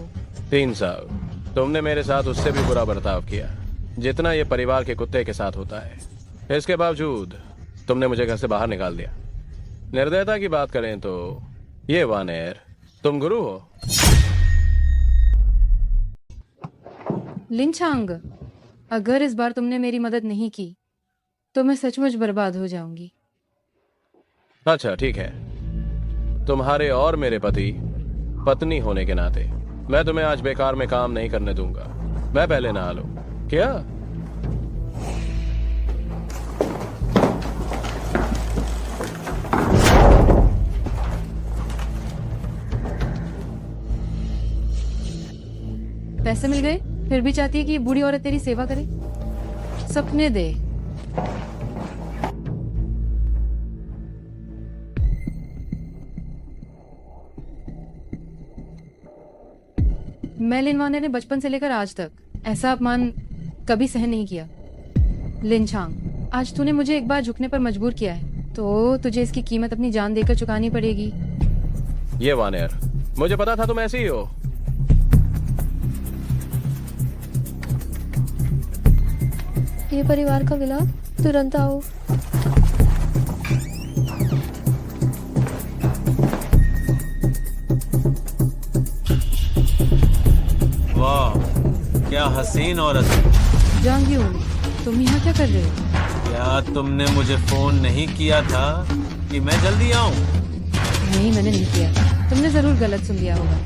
3 साल तुमने मेरे साथ उससे भी बुरा बर्ताव किया जितना ये परिवार के कुत्ते के साथ होता है। इसके बावजूद तुमने मुझे घर से बाहर निकाल दिया। निर्दयता की बात करें तो ये वानेर, तुम गुरु हो। लिनछांग, अगर इस बार तुमने मेरी मदद नहीं की तो मैं सचमुच बर्बाद हो जाऊंगी। अच्छा ठीक है, तुम्हारे और मेरे पति पत्नी होने के नाते मैं तुम्हें आज बेकार में काम नहीं करने दूंगा। मैं पहले नहा लूं क्या? पैसे मिल गए, फिर भी चाहती है कि ये बूढ़ी औरत तेरी सेवा करे। सपने दे। मैं लिनवाने ने बचपन से लेकर आज तक ऐसा अपमान कभी सहन नहीं किया। लिनछांग, आज तूने मुझे एक बार झुकने पर मजबूर किया है तो तुझे इसकी कीमत अपनी जान देकर चुकानी पड़ेगी। ये वानेर, मुझे पता था तुम ऐसी ही हो। ये परिवार का विलाप, तुरंत आओ। वाह, क्या हसीन औरत है। जांग्यून, तुम यहाँ क्या कर रहे हो? क्या तुमने मुझे फोन नहीं किया था कि मैं जल्दी आऊं? नहीं, मैंने नहीं किया। तुमने जरूर गलत सुन लिया होगा।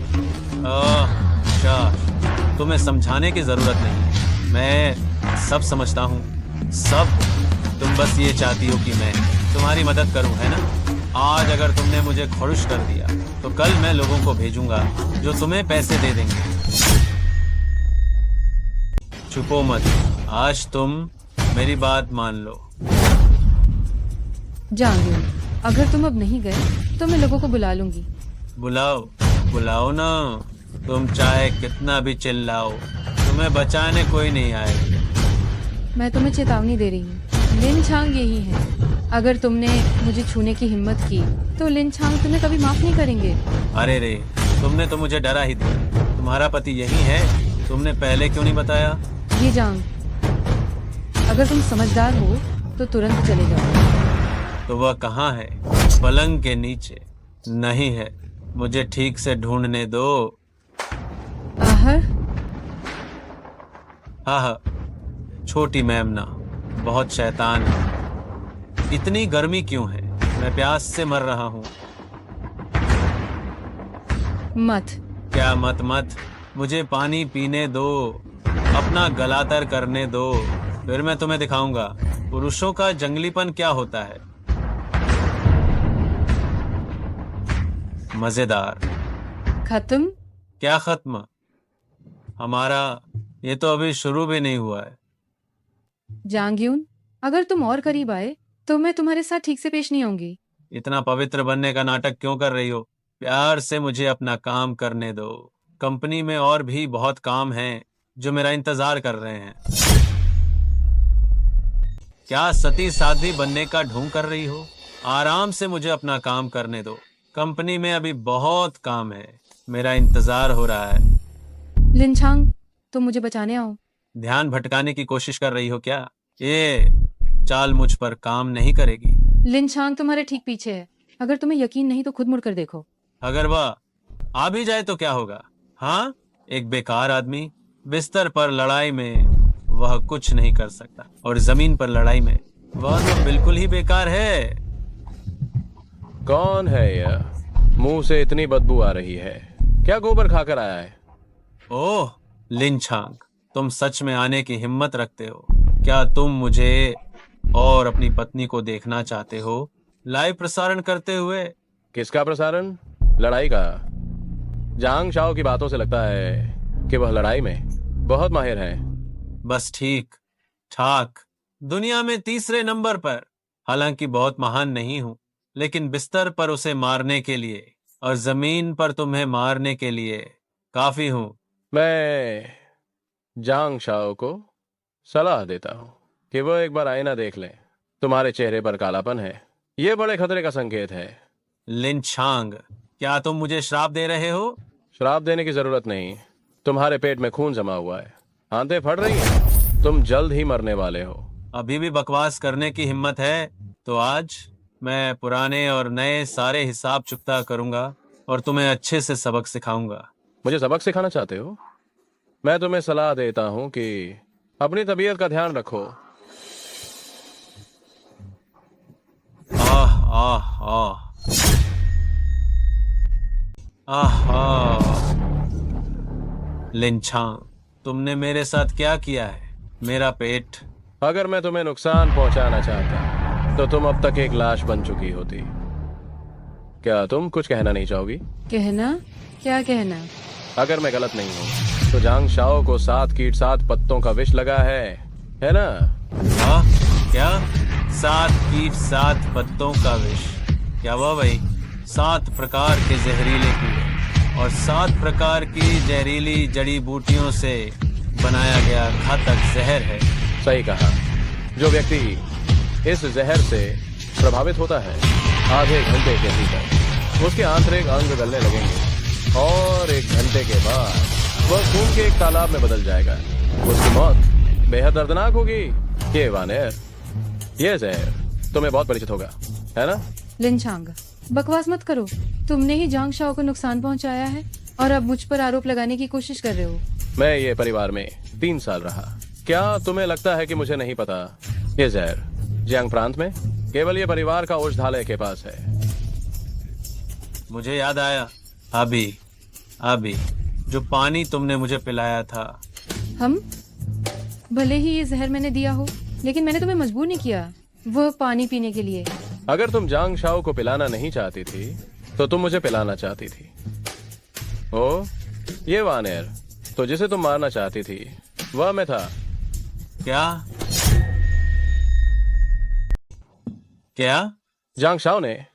अच्छा, तुम्हें समझाने की जरूरत नहीं, मैं सब समझता हूँ, सब। तुम बस ये चाहती हो कि मैं तुम्हारी मदद करूँ, है ना? आज अगर तुमने मुझे खुश कर दिया तो कल मैं लोगों को भेजूंगा जो तुम्हें पैसे दे देंगे। छुपो मत, आज तुम मेरी बात मान लो। जांग्यून, अगर तुम अब नहीं गए तो मैं लोगों को बुला लूंगी। बुलाओ, बुलाओ ना। तुम चाहे कितना भी चिल्लाओ, तुम्हें बचाने कोई नहीं आएगा। मैं तुम्हें चेतावनी दे रही हूँ, लिनछांग यही है। अगर तुमने मुझे छूने की हिम्मत की तो लिनछांग तुम्हें कभी माफ नहीं करेंगे। अरे रे, तुमने तो मुझे डरा ही दिया। तुम्हारा पति यही है, तुमने पहले क्यों नहीं बताया? ये जांग, अगर तुम समझदार हो तो तुरंत चले जाओ। तो वह कहाँ है? पलंग के नीचे नहीं है, मुझे ठीक से ढूंढने दो। आहर, हाँ, छोटी मेमना बहुत शैतान है। इतनी गर्मी क्यों है? मैं प्यास से मर रहा हूँ। मत। क्या मत मत? मुझे पानी पीने दो, अपना गला तर करने दो, फिर मैं तुम्हें दिखाऊंगा पुरुषों का जंगलीपन क्या होता है। मजेदार। खत्म? क्या खत्म? हमारा ये तो अभी शुरू भी नहीं हुआ है। जांग्यून, अगर तुम और करीब आए तो मैं तुम्हारे साथ ठीक से पेश नहीं आऊंगी। इतना पवित्र बनने का नाटक क्यों कर रही हो? प्यार से मुझे अपना काम करने दो। कंपनी में और भी बहुत काम हैं जो मेरा इंतजार कर रहे हैं। क्या सती साध्वी बनने का ढोंग कर रही हो? आराम से मुझे अपना काम करने दो। कंपनी में अभी बहुत काम है, मेरा इंतजार हो रहा है। लिनछांग, तुम मुझे बचाने आओ। ध्यान भटकाने की कोशिश कर रही हो क्या? ये चाल मुझ पर काम नहीं करेगी। लिनछांग तुम्हारे ठीक पीछे है। अगर तुम्हें यकीन नहीं तो खुद मुड़कर देखो। अगर वह आ भी जाए तो क्या होगा? हाँ, एक बेकार आदमी। बिस्तर पर लड़ाई में वह कुछ नहीं कर सकता, और जमीन पर लड़ाई में वह तो बिल्कुल ही बेकार है। कौन है यह? मुंह से इतनी बदबू आ रही है, क्या गोबर खाकर आया है? ओह लिनछांग, तुम सच में आने की हिम्मत रखते हो। क्या तुम मुझे और अपनी पत्नी को देखना चाहते हो लाइव प्रसारण करते हुए? किसका प्रसारण? लड़ाई का? जांग शाओ की बातों से लगता है कि वह लड़ाई में बहुत माहिर है। बस ठीक ठाक, दुनिया में तीसरे नंबर पर। हालांकि बहुत महान नहीं हूं, लेकिन बिस्तर पर उसे मारने के लिए और जमीन पर तुम्हें मारने के लिए काफी हूं। मैं जांग शाओ को सलाह देता हूँ कि वो एक बार आईना देख लें। तुम्हारे चेहरे पर कालापन है, ये बड़े खतरे का संकेत है। लिन छांग, क्या तुम मुझे श्राप दे रहे हो? श्राप देने की जरूरत नहीं, तुम्हारे पेट में खून जमा हुआ है, आंतें फट रही हैं, तुम जल्द ही मरने वाले हो। अभी भी बकवास करने की हिम्मत है तो आज मैं पुराने और नए सारे हिसाब चुकता करूंगा और तुम्हें अच्छे से सबक सिखाऊंगा। मुझे सबक सिखाना चाहते हो? मैं तुम्हें सलाह देता हूँ कि अपनी तबीयत का ध्यान रखो। आह आह आह आह आह। लिन छांग, तुमने मेरे साथ क्या किया है? मेरा पेट। अगर मैं तुम्हें नुकसान पहुंचाना चाहता तो तुम अब तक एक लाश बन चुकी होती। क्या तुम कुछ कहना नहीं चाहोगी? कहना? क्या कहना? अगर मैं गलत नहीं हूँ तो जांग शाओ को 7 कीट 7 पत्तों का विष लगा है ना? हाँ, क्या 7 कीट 7 पत्तों का विष? क्या हुआ भाई? 7 प्रकार के जहरीले कीड़े और 7 प्रकार की जहरीली जड़ी बूटियों से बनाया गया घातक जहर है। सही कहा। जो व्यक्ति इस जहर से प्रभावित होता है, आधे घंटे के भीतर उसके आंतरिक अंग गलने लगेंगे और 1 घंटे के बाद वह खून के एक तालाब में बदल जाएगा। उसकी मौत बेहद दर्दनाक होगी। ये वानेर, ये जहर तुम्हें बहुत परिचित होगा, है ना? लिन छांग, बकवास मत करो। तुमने ही जांग शाओ को नुकसान पहुंचाया है और अब मुझ पर आरोप लगाने की कोशिश कर रहे हो। मैं ये परिवार में 3 साल रहा। क्या तुम्हें लगता है कि मुझे नहीं पता? ये जहर जियांग प्रांत में केवल ये परिवार का औषधालय के पास है। मुझे याद आया, अभी जो पानी तुमने मुझे पिलाया था। हम भले ही ये जहर मैंने दिया हो, लेकिन मैंने तुम्हें मजबूर नहीं किया वह पानी पीने के लिए। अगर तुम जांग शाओ को पिलाना नहीं चाहती थी तो तुम मुझे पिलाना चाहती थी। ओ, ये वानेर तो जिसे तुम मारना चाहती थी वह मैं था। क्या? जांग शाओ ने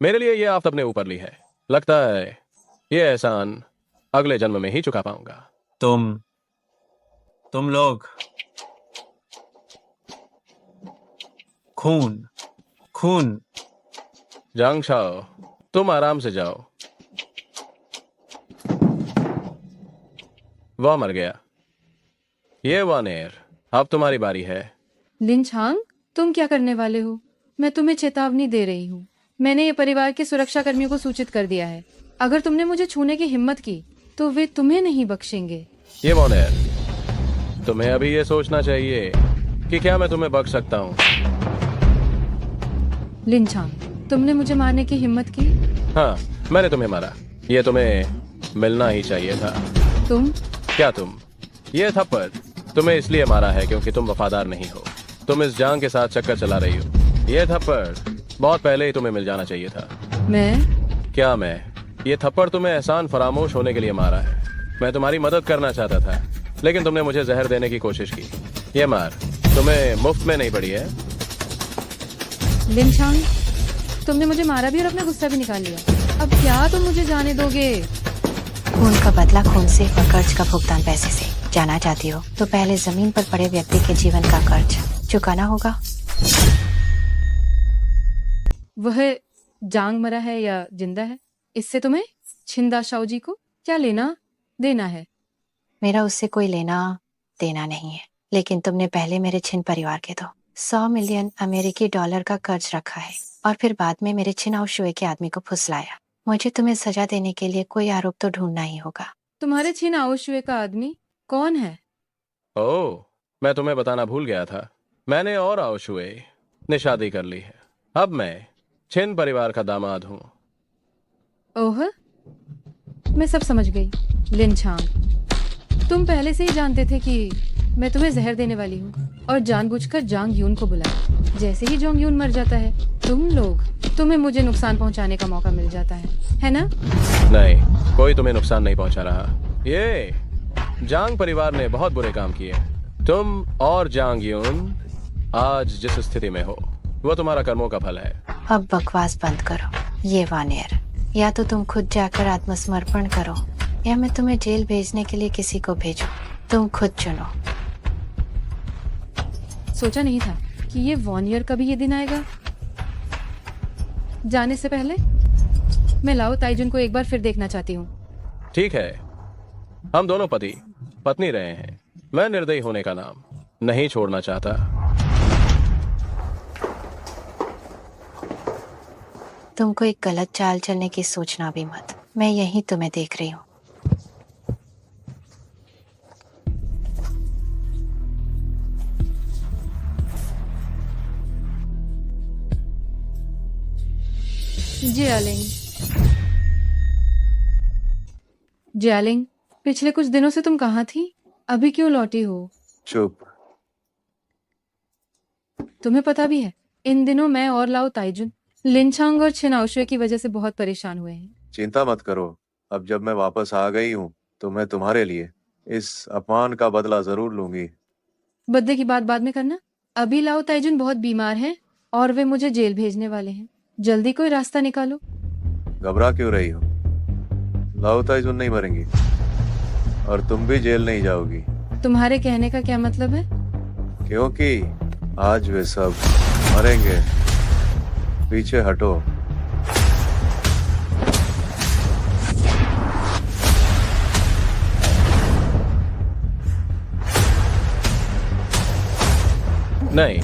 मेरे लिए ये आफत अपने ऊपर ली है। लगता है ये एहसान अगले जन्म में ही चुका पाऊंगा। तुम लोग खून। जांग शाओ, तुम आराम से जाओ। वह मर गया। ये वानेर, अब तुम्हारी बारी है। लिन छांग, तुम क्या करने वाले हो? मैं तुम्हें चेतावनी दे रही हूँ। मैंने ये परिवार के सुरक्षा कर्मियों को सूचित कर दिया है। अगर तुमने मुझे छूने की हिम्मत की तो वे तुम्हें नहीं बख्शेंगे। ये वानेर, तुम्हें अभी ये सोचना चाहिए कि क्या मैं तुम्हें बख्श सकता हूँ। लिन छांग, तुमने मुझे मारने की हिम्मत की? हाँ, मैंने तुम्हें मारा। ये तुम्हें मिलना ही चाहिए था। तुम? ये थप्पड़ तुम्हें इसलिए मारा है क्योंकि तुम वफादार नहीं हो। तुम इस जांग के साथ चक्कर चला रही हो। ये थप्पड़ बहुत पहले ही तुम्हें मिल जाना चाहिए था। मैं? ये थप्पड़ तुम्हें एहसान फरामोश होने के लिए मारा है। मैं तुम्हारी मदद करना चाहता था, लेकिन तुमने मुझे जहर देने की कोशिश की। ये मार तुम्हें मुफ्त में नहीं पड़ी है। लिन छांग, तुमने मुझे मारा भी और अपना गुस्सा भी निकाल लिया। अब क्या तुम मुझे जाने दोगे? खून का बदला खून से और कर्ज का भुगतान पैसे से। जाना चाहती हो तो पहले जमीन पर पड़े व्यक्ति के जीवन का कर्ज चुकाना होगा। वह जांग मरा है या जिंदा है, इससे तुम्हें छिंदा शाओ जी को क्या लेना देना है? मेरा उससे कोई लेना देना नहीं है, लेकिन तुमने पहले मेरे छिन परिवार के दो 100 मिलियन अमेरिकी डॉलर का कर्ज रखा है और फिर बाद में मेरे छिन और शुए के आदमी को फुसलाया। मुझे तुम्हें सजा देने के लिए कोई आरोप तो ढूंढना ही होगा। तुम्हारे छिन आउशुए का आदमी कौन है? ओह, मैं तुम्हें बताना भूल गया था। मैंने और आउशुए ने शादी कर ली है। अब मैं छिन परिवार का दामाद हूँ। ओह, मैं सब समझ गई। लिन छांग, तुम पहले से ही जानते थे कि मैं तुम्हें जहर देने वाली हूँ और जानबूझकर जांग यून को बुलाया। जैसे ही जांग यून मर जाता है तुम्हें मुझे नुकसान पहुँचाने का मौका मिल जाता है ना? नहीं, कोई तुम्हें नुकसान नहीं पहुँचा रहा। ये जांग परिवार ने बहुत बुरे काम किए। तुम और जांग यून आज जिस स्थिति में हो वो तुम्हारा कर्मों का फल है। अब बकवास बंद करो। ये वानेर, या तो तुम खुद जाकर आत्मसमर्पण करो या मैं तुम्हें जेल भेजने के लिए किसी को भेजूं। तुम खुद चुनो। सोचा नहीं था कि ये वॉनियर का भी ये दिन आएगा। जाने से पहले मैं लाओ ताइजुन को एक बार फिर देखना चाहती हूँ। ठीक है, हम दोनों पति पत्नी रहे हैं। मैं निर्दयी होने का नाम नहीं छोड़ना चाहता। तुमको एक गलत चाल चलने की सोचना भी मत। मैं यहीं तुम्हें देख रही हूँ। जियालिंग, पिछले कुछ दिनों से तुम कहाँ थी? अभी क्यों लौटी हो? चुप। तुम्हें पता भी है इन दिनों मैं और लाओ ताइजुन लिनचांग और छिनाओशुए की वजह से बहुत परेशान हुए हैं। चिंता मत करो, अब जब मैं वापस आ गई हूँ तो मैं तुम्हारे लिए इस अपमान का बदला जरूर लूंगी। बदले की बात बाद में करना। अभी लाओ ताइजुन बहुत बीमार हैं और वे मुझे जेल भेजने वाले हैं। जल्दी कोई रास्ता निकालो। घबरा क्यों रही हो? लाओ ताइजुन नहीं मरेंगी और तुम भी जेल नहीं जाओगी। तुम्हारे कहने का क्या मतलब है? क्योंकि आज वे सब मरेंगे। पीछे हटो। नहीं,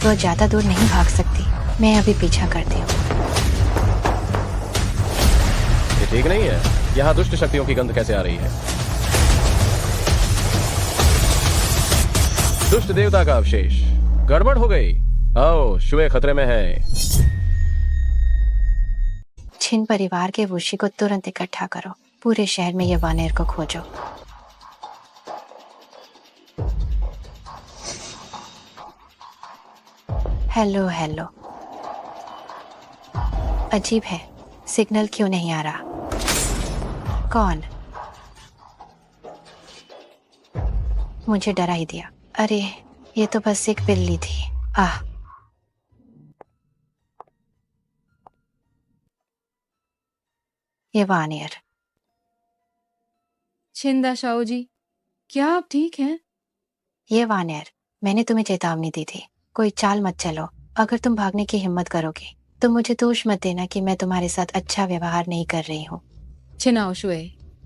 वो ज्यादा दूर नहीं भाग सकती। मैं अभी पीछा करती हूँ। ये ठीक नहीं है। यहाँ दुष्ट शक्तियों की गंध कैसे आ रही है? दुष्ट देवता का अवशेष। गड़बड़ हो गई। आओ, शुए खतरे में है। छिन परिवार के वुशी को तुरंत इकट्ठा करो। पूरे शहर में ये वानेर को खोजो। Hello hello. अजीब है, सिग्नल क्यों नहीं आ रहा? कौन? मुझे डरा ही दिया। अरे ये तो बस एक बिल्ली थी। आह, ये वानियर। छिंदा शाओ जी, क्या आप ठीक हैं? ये वानियर, मैंने तुम्हें चेतावनी दी थी, कोई चाल मत चलो। अगर तुम भागने की हिम्मत करोगे तो मुझे दोष मत देना कि मैं तुम्हारे साथ अच्छा व्यवहार नहीं कर रही हूँ। छिनाओशुए,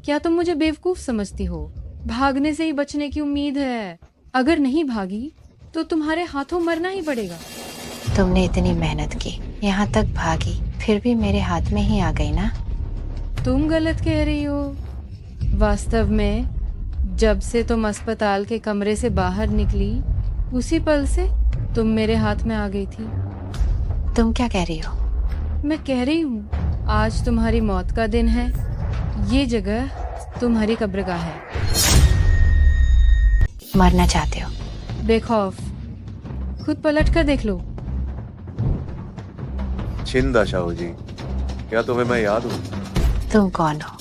क्या तुम मुझे बेवकूफ समझती हो? भागने से ही बचने की उम्मीद है। अगर नहीं भागी तो तुम्हारे हाथों मरना ही पड़ेगा। तुमने इतनी मेहनत की, यहाँ तक भागी, फिर भी मेरे हाथ में ही आ गई ना। तुम गलत कह रही हो। वास्तव में जब से तुम अस्पताल के कमरे से बाहर निकली उसी पल से तुम मेरे हाथ में आ गई थी। तुम क्या कह रही हो? मैं कह रही हूँ आज तुम्हारी मौत का दिन है। ये जगह तुम्हारी कब्रगाह है। मरना चाहते हो? बेखौफ, खुद पलट कर देख लो। छिंदा शाहू जी, क्या तुम्हें मैं याद हूँ? तुम कौन हो?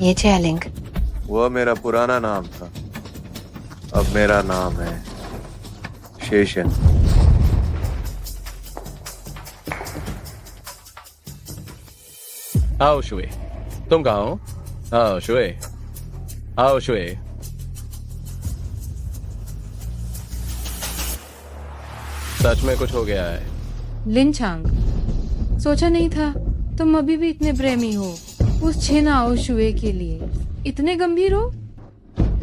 ये जयलिंग। वह मेरा पुराना नाम था, अब मेरा नाम है शेषन। आओ शुए, तुम कहाँ हो? आओ शुए, आओ शुए। सच में कुछ हो गया है। लिनचांग, सोचा नहीं था तुम अभी भी इतने प्रेमी हो उस छिनाओशुए के लिए। इतने गंभीर हो?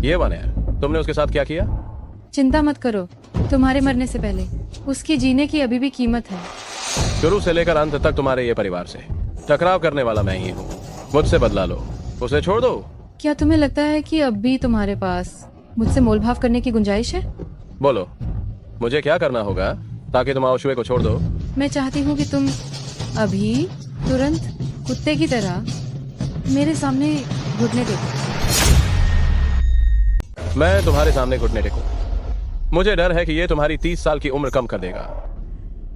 ये बने, तुमने उसके साथ क्या किया? चिंता मत करो, तुम्हारे मरने से पहले उसके जीने की अभी भी कीमत है। शुरू से लेकर अंत तक तुम्हारे ये परिवार से टकराव करने वाला मैं ही हूँ। मुझसे बदला लो, उसे छोड़ दो। क्या तुम्हें लगता है कि अब भी तुम्हारे पास मुझसे मोलभाव करने की गुंजाइश है? बोलो, मुझे क्या करना होगा ताकि तुम आओशुए को छोड़ दो? मैं चाहती हूँ कि तुम अभी तुरंत कुत्ते की तरह मेरे सामने घुटने टेको। मैं तुम्हारे सामने घुटने टेकूं? मुझे डर है कि ये तुम्हारी 30 साल की उम्र कम कर देगा।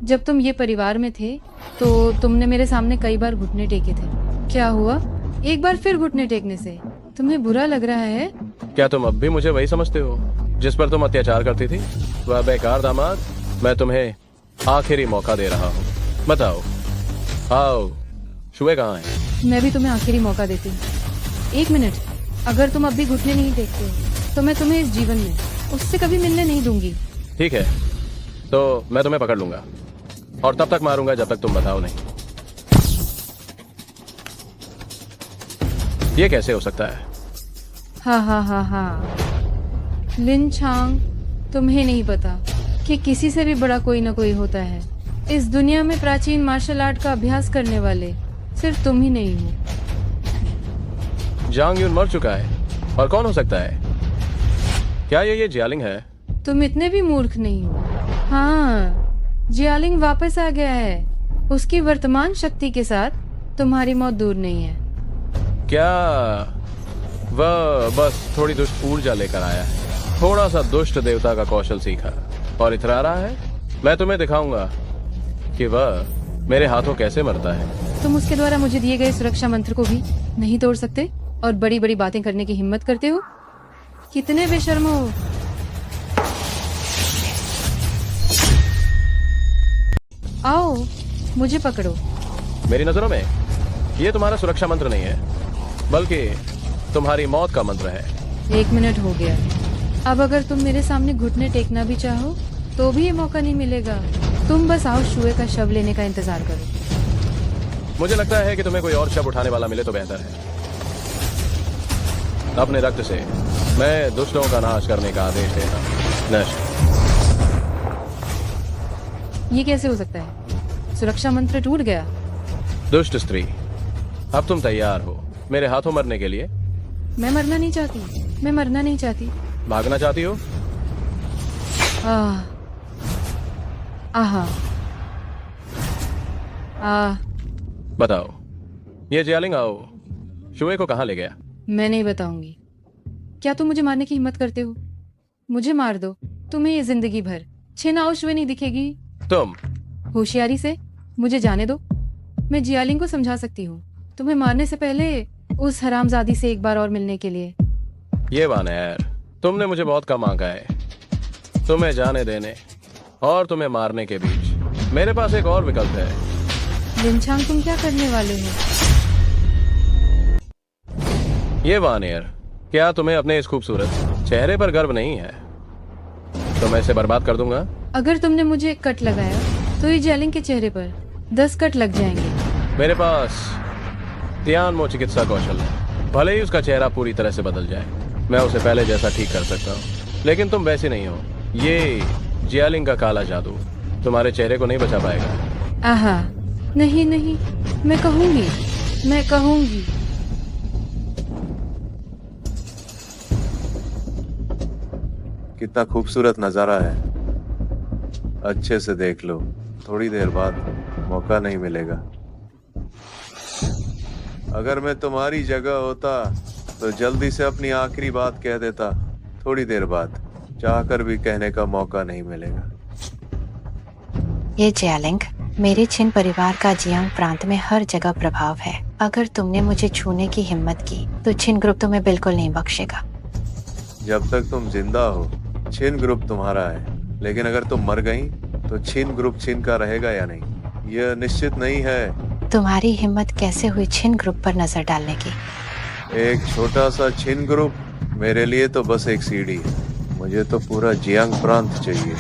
जब तुम ये परिवार में थे तो तुमने मेरे सामने कई बार घुटने टेके थे। क्या हुआ एक बार फिर घुटने टेकने से? तुम्हें बुरा लग रहा है? क्या तुम अब भी मुझे वही समझते हो जिस पर तुम अत्याचार करती थी? वह बेकार दामाद, मैं तुम्हें आखिरी मौका दे रहा हूँ। बताओ, आओ शुए कहाँ है? मैं भी तुम्हें आखिरी मौका देती हूँ। 1 मिनट, अगर तुम अब भी घुटने नहीं टेकते हो तो मैं तुम्हें इस जीवन में उससे कभी मिलने नहीं दूंगी। ठीक है, तो मैं तुम्हें पकड़ लूंगा और तब तक मारूंगा जब तक तुम बताओ नहीं। ये कैसे हो सकता है? हा। लिन छांग, तुम्हें नहीं पता कि किसी से भी बड़ा कोई ना कोई होता है। इस दुनिया में प्राचीन मार्शल आर्ट का अभ्यास करने वाले सिर्फ तुम ही नहीं हो। जांग यून मर चुका है, और कौन हो सकता है? क्या ये जियालिंग है? तुम इतने भी मूर्ख नहीं हो। हाँ, जियालिंग वापस आ गया है। उसकी वर्तमान शक्ति के साथ तुम्हारी मौत दूर नहीं है। क्या वह बस थोड़ी दुष्ट ऊर्जा लेकर आया है? थोड़ा सा दुष्ट देवता का कौशल सीखा और इतरा रहा है? मैं तुम्हें दिखाऊंगा कि वह मेरे हाथों कैसे मरता है। तुम उसके द्वारा मुझे दिए गए सुरक्षा मंत्र को भी नहीं तोड़ सकते और बड़ी बड़ी बातें करने की हिम्मत करते हो? कितने बेशर्म हो। आओ, मुझे पकड़ो। मेरी नजरों में ये तुम्हारा सुरक्षा मंत्र नहीं है, बल्कि तुम्हारी मौत का मंत्र है। 1 मिनट हो गया। अब अगर तुम मेरे सामने घुटने टेकना भी चाहो तो भी ये मौका नहीं मिलेगा। तुम बस आओ, शुए का शव लेने का इंतजार करो। मुझे लगता है कि तुम्हें कोई और शव उठाने वाला मिले तो बेहतर है। अपने रक्त से मैं दुष्टों का नाश करने का आदेश देता हूं। नष्ट। ये कैसे हो सकता है? सुरक्षा मंत्र टूट गया। दुष्ट स्त्री, अब तुम तैयार हो मेरे हाथों मरने के लिए? मैं मरना नहीं चाहती। मैं मरना नहीं चाहती। भागना चाहती हो? आहा। बताओ, ये जियालिंग आओ शुए को कहाँ ले गया? मैं नहीं बताऊंगी। क्या तुम मुझे मारने की हिम्मत करते हो? मुझे मार दो, तुम्हें ये जिंदगी भर छिन आओ शुए नहीं दिखेगी। तुम होशियारी से मुझे जाने दो। मैं जियालिंग को समझा सकती हूँ तुम्हें मारने से पहले उस हरामजादी से एक बार और मिलने के लिए। ये वानर, तुमने मुझे बहुत कम आंका है। तुम्हें जाने देने और तुम्हें मारने के बीच मेरे पास एक और विकल्प है। लिनछांग, तुम क्या करने वाले हो? ये वानर, क्या तुम्हें अपने इस खूबसूरत चेहरे पर गर्व नहीं है? तो मैं इसे बर्बाद कर दूंगा। अगर तुमने मुझे एक कट लगाया तो ये जियालिंग के चेहरे पर 10 कट लग जाएंगे। मेरे पास तियानमो चिकित्सा कौशल है। भले ही उसका चेहरा पूरी तरह से बदल जाए, मैं उसे पहले जैसा ठीक कर सकता हूँ। लेकिन तुम वैसे नहीं हो। ये जियालिंग का काला जादू तुम्हारे चेहरे को नहीं बचा पाएगा। आहा, नहीं, मैं कहूंगी। कितना खूबसूरत नजारा है। अच्छे से देख लो, थोड़ी देर बाद मौका नहीं मिलेगा। अगर मैं तुम्हारी जगह होता तो जल्दी से अपनी आखिरी बात कह देता। थोड़ी देर बाद चाहकर भी कहने का मौका नहीं मिलेगा। ये जियालिंग, मेरे छिन परिवार का जियांग प्रांत में हर जगह प्रभाव है। अगर तुमने मुझे छूने की हिम्मत की तो छिन ग्रुप तुम्हें बिल्कुल नहीं बख्शेगा। जब तक तुम जिंदा हो छिन ग्रुप तुम्हारा है, लेकिन अगर तुम मर गई तो छिन ग्रुप छिन का रहेगा या नहीं, यह निश्चित नहीं है। तुम्हारी हिम्मत कैसे हुई छिन ग्रुप पर नजर डालने की? एक छोटा सा छिन ग्रुप मेरे लिए तो बस एक सीढ़ी है। मुझे तो पूरा जियांग प्रांत चाहिए।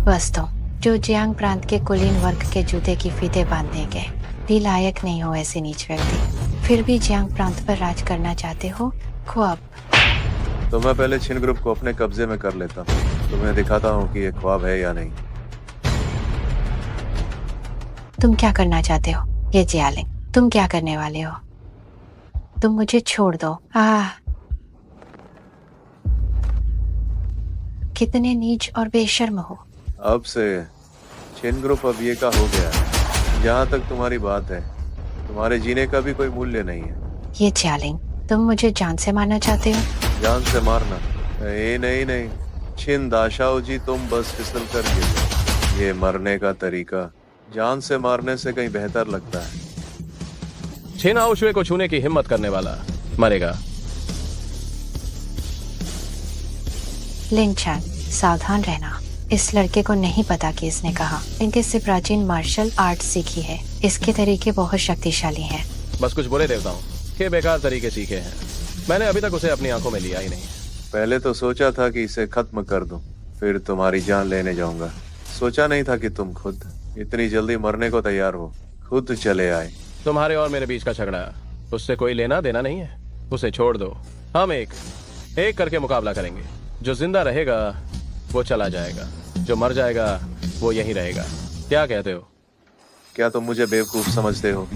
बस तुम जो जियांग प्रांत के कुलीन वर्ग के जूते की फीते बांधने के भी लायक नहीं हो ऐसे नीच व्यक्ति, फिर भी जियांग प्रांत पर राज करना चाहते हो? ख्वाब। तो मैं पहले छिन ग्रुप को अपने कब्जे में कर लेता हूँ, तुम्हें दिखाता हूँ कि ये ख्वाब है या नहीं। तुम क्या करना चाहते हो? ये जियालिंग, तुम क्या करने वाले हो? तुम मुझे छोड़ दो। कितने नीच और बेशर्म हो। अब से छिन ग्रुप अब ये का हो गया है। जहाँ तक तुम्हारी बात है, तुम्हारे जीने का भी कोई मूल्य नहीं है। ये जियालिंग, तुम मुझे जान से मारना चाहते हो? जान से मारना? नहीं, छिन दाशाओ जी, तुम बस फिसल कर गिर। ये मरने का तरीका जान से मारने से कहीं बेहतर लगता है। छिन आओशुए को छूने की हिम्मत करने वाला मरेगा। लिनछांग, सावधान रहना। इस लड़के को नहीं पता कि इसने कहा, इनके से प्राचीन मार्शल आर्ट सीखी है। इसके तरीके बहुत शक्तिशाली हैं। बस कुछ बुरे देवताओं के बेकार तरीके सीखे हैं। मैंने अभी तक उसे अपनी आंखों में लिया ही नहीं। पहले तो सोचा था कि इसे खत्म कर दूं, फिर तुम्हारी जान लेने जाऊंगा। सोचा नहीं था कि तुम खुद इतनी जल्दी मरने को तैयार हो, खुद चले आए। तुम्हारे और मेरे बीच का झगड़ा उससे कोई लेना देना नहीं है, उसे छोड़ दो। हम एक एक करके मुकाबला करेंगे। जो जिंदा रहेगा वो चला जाएगा, जो मर जाएगा वो यहीं रहेगा। क्या कहते हो? क्या तुम मुझे बेवकूफ समझते हो?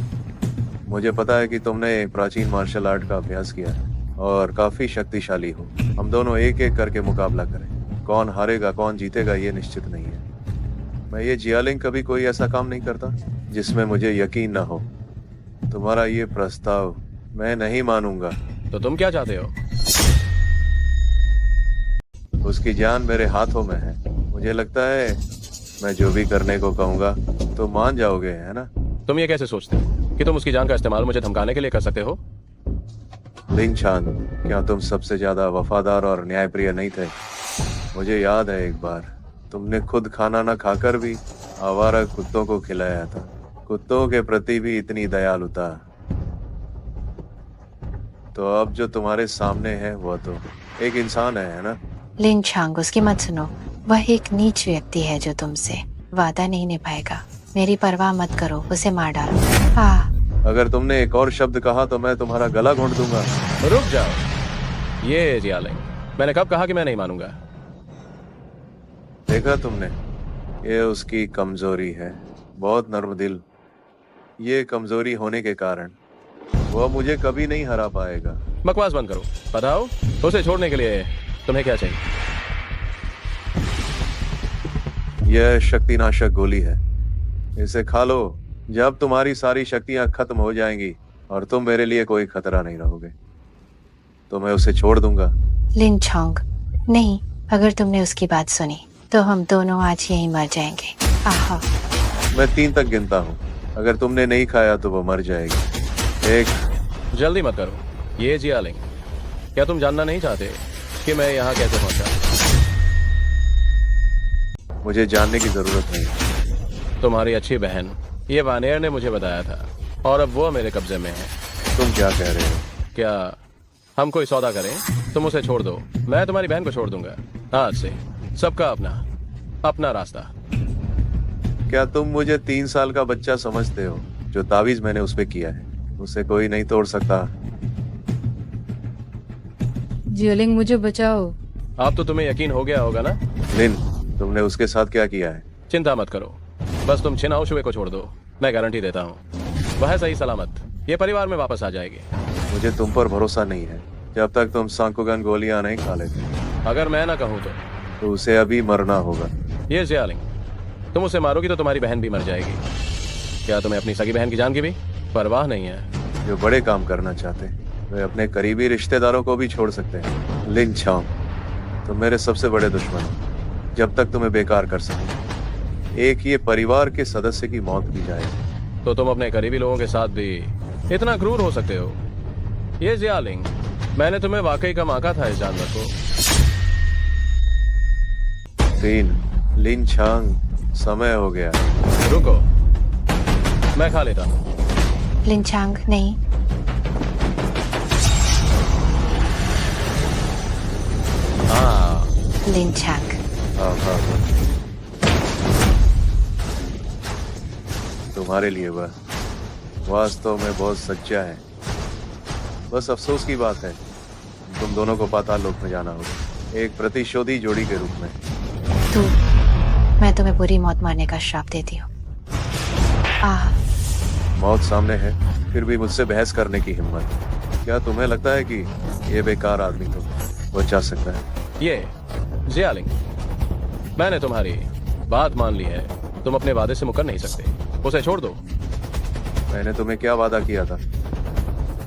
मुझे पता है कि तुमने एक प्राचीन मार्शल आर्ट का अभ्यास किया है और काफी शक्तिशाली हो। हम दोनों एक एक करके मुकाबला करें। कौन हारेगा कौन जीतेगा ये निश्चित नहीं है। मैं ये जियालिंग कभी कोई ऐसा काम नहीं करता जिसमें मुझे यकीन ना हो। तुम्हारा ये प्रस्ताव मैं नहीं मानूंगा। तो तुम क्या चाहते हो? उसकी जान मेरे हाथों में है। मुझे लगता है मैं जो भी करने को कहूंगा तो मान जाओगे, है ना? तुम ये कैसे सोचते हो कि तुम उसकी जान का इस्तेमाल मुझे धमकाने के लिए कर सकते हो? लिंग छान, क्या तुम सबसे ज्यादा वफादार और न्यायप्रिय नहीं थे? मुझे याद है एक बार तुमने खुद खाना न खाकर भी आवारा कुत्तों को खिलाया था। कुत्तों के प्रति भी इतनी दयालुता। तो अब जो तुम्हारे सामने है वो तो एक इंसान है ना? लिन छांग, उसकी मत सुनो। वह एक नीच व्यक्ति है जो तुमसे वादा नहीं निभाएगा। मेरी परवाह मत करो, उसे मार डालो। अगर तुमने एक और शब्द कहा तो मैं तुम्हारा गला घोंट दूंगा। रुक जाओ। ये जियालिंग, मैंने कब कहा कि मैं नहीं मानूंगा? देखा तुमने, ये उसकी कमजोरी है, बहुत नर्म दिल। ये कमजोरी होने के कारण वो मुझे कभी नहीं हरा पाएगा। बकवास बंद करो, बताओ उसे छोड़ने के लिए तुम्हें क्या चाहिए? यह शक्तिनाशक गोली है, इसे खा लो। जब तुम्हारी सारी शक्तियां खत्म हो जाएंगी और तुम मेरे लिए कोई खतरा नहीं रहोगे तो मैं उसे छोड़ दूंगा। लिन छांग, नहीं, अगर तुमने उसकी बात सुनी तो हम दोनों आज यहीं मर जाएंगे। आहा। मैं 3 तक गिनता हूँ। अगर तुमने नहीं खाया तो वो मर जाएगी। 1। जल्दी मत करो। ये जियालिंग, क्या तुम जानना नहीं चाहते कि मैं यहाँ कैसे पहुंचा? मुझे जानने की जरूरत नहीं। तुम्हारी अच्छी बहन ये वानेर ने मुझे बताया था और अब वो मेरे कब्जे में है। तुम क्या कह रहे हो? क्या हम कोई सौदा करें? तुम उसे छोड़ दो, मैं तुम्हारी बहन को छोड़ दूंगा। आज से सबका अपना अपना रास्ता। क्या तुम मुझे 3 साल का बच्चा समझते हो? जो तावीज मैंने उस पे किया है उसे कोई नहीं तोड़ सकता। जियालिंग, मुझे बचाओ। अब तो तुम्हें यकीन हो गया होगा ना? लिन, तुमने उसके साथ क्या किया है? चिंता मत करो, बस तुम छिनाओ शुए को छोड़ दो। मैं गारंटी देता हूँ वह सही सलामत ये परिवार में वापस आ जाएगी। मुझे तुम पर भरोसा नहीं है जब तक तुम सांकुगन गोलियां नहीं खा लेते। अगर मैं ना कहूँ तो उसे अभी मरना होगा। ये जियालिंग, तुम उसे मारोगी तो तुम्हारी बहन भी मर जाएगी। क्या तुम्हें अपनी सगी बहन की जान की भी परवाह नहीं है? जो बड़े काम करना चाहते हैं वे अपने करीबी रिश्तेदारों को भी छोड़ सकते हैं। लिन छांग, तुम मेरे सबसे बड़े दुश्मन हो। जब तक तुम्हें बेकार कर सको, एक ये परिवार के सदस्य की मौत भी जाएगी। तो तुम अपने करीबी लोगों के साथ भी इतना क्रूर हो सकते हो? ये जियालिंग, मैंने तुम्हें वाकई कम आंका था इस जानवर को। 3। लिन छांग, समय हो गया। रुको, मैं खा लेता हूँ। लिन छांग, नहीं। हाँ। लिन छांग, हाँ। तुम्हारे लिए वह वास्तव में बहुत सच्चा है। बस अफसोस की बात है तुम दोनों को पाताल लोक में जाना होगा, एक प्रतिशोधी जोड़ी के रूप में। मैं तुम्हें बुरी मौत मारने का श्राप देती हूँ। मौत सामने है फिर भी मुझसे बहस करने की हिम्मत? क्या तुम्हें लगता है कि ये बेकार आदमी को बचा सकता है? ये जियालिंग, मैंने तुम्हारी बात मान ली है। तुम अपने वादे से मुकर नहीं सकते, उसे छोड़ दो। मैंने तुम्हें क्या वादा किया था?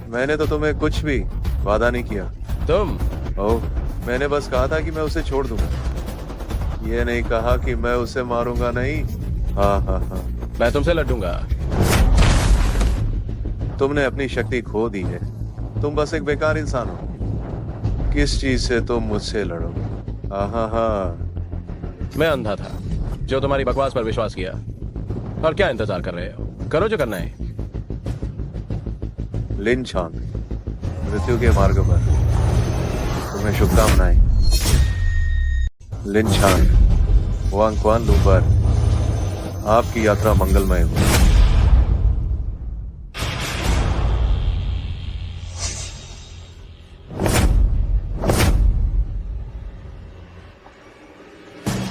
मैंने तो तुम्हें कुछ भी वादा नहीं किया। तुम? मैंने बस कहा था कि मैं उसे छोड़ दूंगा, ये नहीं कहा कि मैं उसे मारूंगा। नहीं। हाँ। मैं तुमसे लड़ूंगा। तुमने अपनी शक्ति खो दी है। तुम बस एक बेकार इंसान हो। किस चीज से तुम मुझसे लड़ोगे? हाँ। मैं अंधा था जो तुम्हारी बकवास पर विश्वास किया। और क्या इंतजार कर रहे हो? करो जो करना है। लिन छांग, मृत्यु के मार्ग पर। तुम्हें शुभकामनाएं। लिन छांग, वांग क्वान लू पर आपकी यात्रा मंगलमय हो।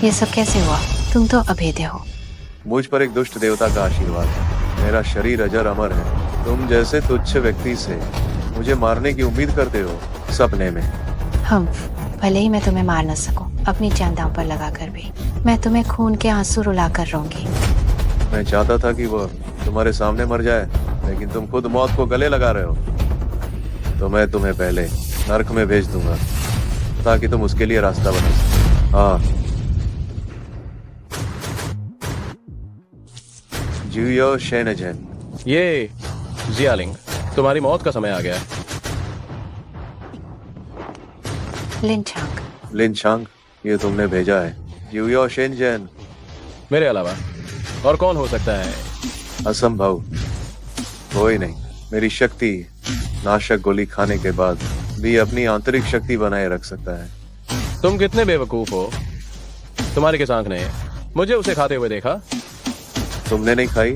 ये सब कैसे हुआ? तुम तो अभेद्य हो। मुझ पर एक दुष्ट देवता का आशीर्वाद है। मेरा शरीर अजर अमर है। तुम जैसे तुच्छ व्यक्ति से मुझे मारने की उम्मीद करते हो, सपने में। हम भले ही मैं तुम्हें मार न सकूं, अपनी जान दांव पर लगाकर भी मैं तुम्हें खून के आंसू रुलाकर रोऊंगी। मैं चाहता था कि वो तुम्हारे सामने मर जाए, लेकिन तुम खुद मौत को गले लगा रहे हो। तो मैं तुम्हें पहले नर्क में भेज दूंगा ताकि तुम उसके लिए रास्ता बना सको। हाँ, जियो शेनजन। ये जियालिंग, तुम्हारी मौत का समय आ गया। लिनचांग, लिन छांग, ये तुमने भेजा है। जियो शेनजन। मेरे अलावा और कौन हो सकता है? असंभव, कोई नहीं। मेरी शक्ति नाशक गोली खाने के बाद भी अपनी आंतरिक शक्ति बनाए रख सकता है। तुम कितने बेवकूफ हो। तुम्हारी किस आंख ने मुझे उसे खाते हुए देखा? तुमने नहीं खाई?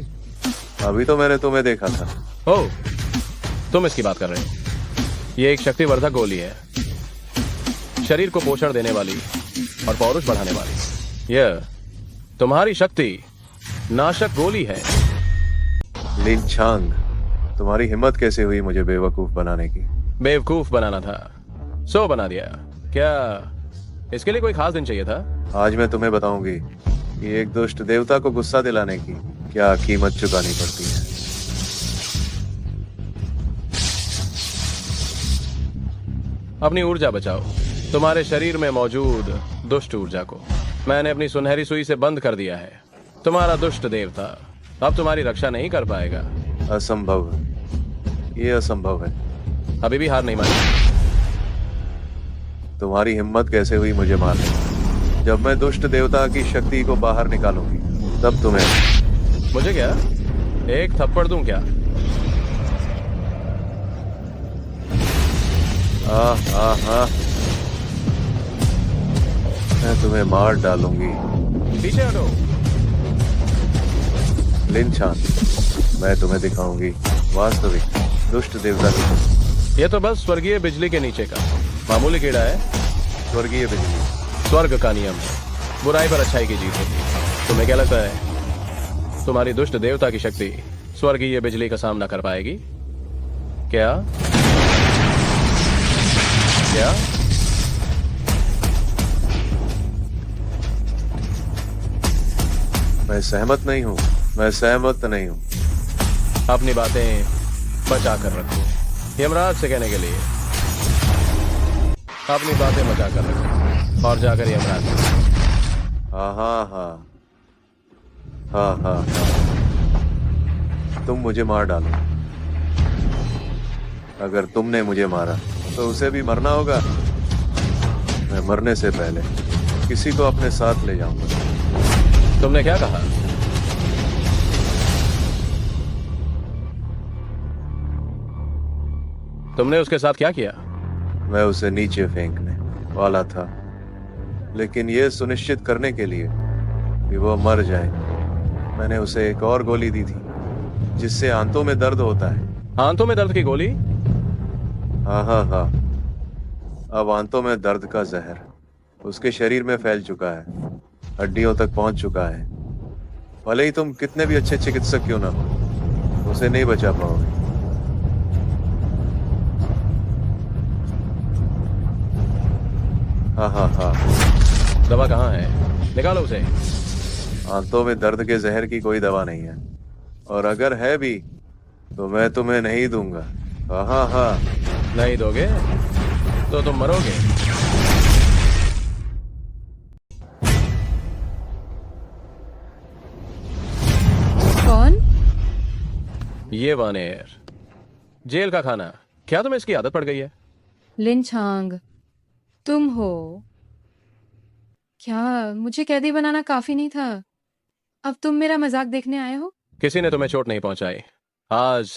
अभी तो मैंने तुम्हें देखा था। ओह, तुम इसकी बात कर रहे हो। ये एक शक्तिवर्धक गोली है, शरीर को पोषण देने वाली और पौरुष बढ़ाने वाली। यह तुम्हारी शक्ति नाशक गोली है। लिन छांग, तुम्हारी हिम्मत कैसे हुई मुझे बेवकूफ बनाने की? बेवकूफ बनाना था, सो बना दिया। क्या इसके लिए कोई खास दिन चाहिए था? आज मैं तुम्हें बताऊंगी कि एक दुष्ट देवता को गुस्सा दिलाने की क्या कीमत चुकानी पड़ती है। अपनी ऊर्जा बचाओ, तुम्हारे शरीर में मौजूद दुष्ट ऊर्जा को मैंने अपनी सुनहरी सुई से बंद कर दिया है। तुम्हारा दुष्ट देवता अब तुम्हारी रक्षा नहीं कर पाएगा। असंभव है, ये असंभव है। अभी भी हार नहीं मानी। तुम्हारी हिम्मत कैसे हुई मुझे मारने? जब मैं दुष्ट देवता की शक्ति को बाहर निकालूंगी तब तुम्हें। मुझे क्या एक थप्पड़ दूं क्या? मैं तुम्हें मार डालूंगी। पीछे हटो। लिन छांग, मैं तुम्हें दिखाऊंगी वास्तविक दुष्ट देवता की। ये तो बस स्वर्गीय बिजली के नीचे का मामूली कीड़ा है। स्वर्गीय बिजली स्वर्ग का नियम है, बुराई पर अच्छाई की जीत होती है। तुम्हें क्या लगता है तुम्हारी दुष्ट देवता की शक्ति स्वर्गीय बिजली का सामना कर पाएगी? क्या क्या? मैं सहमत नहीं हूँ। मैं सहमत नहीं हूँ। अपनी बातें बचा कर रखो। यमराज से कहने के लिए अपनी बातें बचा कर रखो और जाकर यमराज। हाँ हाँ हाँ हाँ हाँ हाँ, तुम मुझे मार डालो। अगर तुमने मुझे मारा तो उसे भी मरना होगा। मैं मरने से पहले किसी को अपने साथ ले जाऊंगा। तुमने क्या कहा? तुमने उसके साथ क्या किया? मैं उसे नीचे फेंकने वाला था, लेकिन यह सुनिश्चित करने के लिए कि वो मर जाए मैंने उसे एक और गोली दी थी जिससे आंतों में दर्द होता है। आंतों में दर्द की गोली? हाँ हाँ हाँ, अब आंतों में दर्द का जहर उसके शरीर में फैल चुका है, हड्डियों तक पहुंच चुका है। भले ही तुम कितने भी अच्छे चिकित्सक क्यों ना हो, उसे नहीं बचा पाओगे। हाँ हाँ हाँ। दवा कहाँ है? निकालो उसे। आंतों में दर्द के जहर की कोई दवा नहीं है, और अगर है भी तो मैं तुम्हें नहीं दूंगा। हाँ हाँ हाँ। नहीं दोगे तो तुम मरोगे। कौन? ये वानेर, जेल का खाना। क्या तुम्हें इसकी आदत पड़ गई है? लिन छांग, तुम हो क्या? मुझे कैदी बनाना काफी नहीं था, अब तुम मेरा मजाक देखने आए हो? किसी ने तुम्हें चोट नहीं पहुंचाई। आज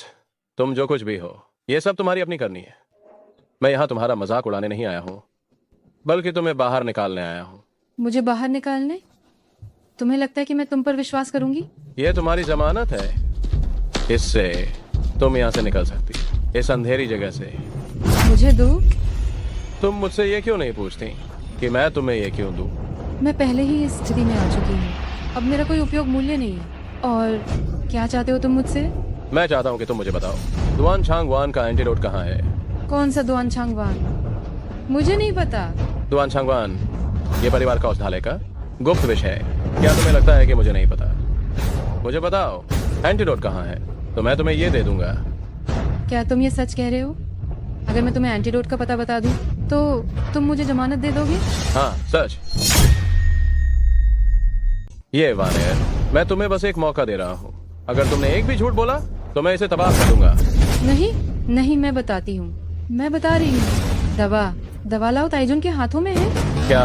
तुम जो कुछ भी हो, ये सब तुम्हारी अपनी करनी है। मैं यहाँ तुम्हारा मजाक उड़ाने नहीं आया हूँ, बल्कि तुम्हें बाहर निकालने आया हूँ। मुझे बाहर निकालने? तुम्हें लगता है कि मैं तुम पर विश्वास करूंगी? ये तुम्हारी जमानत है, इससे तुम यहाँ से निकल सकती, इस अंधेरी जगह से। मुझे दो? तुम मुझसे ये क्यों नहीं पूछती कि मैं तुम्हें ये क्यों दूं? मैं पहले ही इस स्थिति में आ चुकी हूँ, अब मेरा कोई उपयोग मूल्य नहीं है। और क्या चाहते हो तुम मुझसे? मैं चाहता हूँ कि तुम मुझे बताओ, दुआन छांग वान का एंटीडोट कहाँ है? कौन सा दुआन छांगवान? मुझे नहीं पता। दुआन छांग वान ये परिवार का औषधालय का गुप्त विषय है। क्या तुम्हें लगता है कि मुझे नहीं पता? मुझे बताओ एंटीडोट कहाँ है, तो मैं तुम्हें ये दे दूंगा। क्या तुम ये सच कह रहे हो? अगर मैं तुम्हें एंटीडोट का पता बता दूं तो तुम मुझे जमानत दे दोगे? हाँ सच। ये वानेर, मैं तुम्हें बस एक मौका दे रहा हूँ। अगर तुमने एक भी झूठ बोला तो मैं इसे तबाह कर दूंगा। नहीं नहीं, मैं बताती हूँ, मैं बता रही हूँ। दवा लाओ ताइजुन के हाथों में है। क्या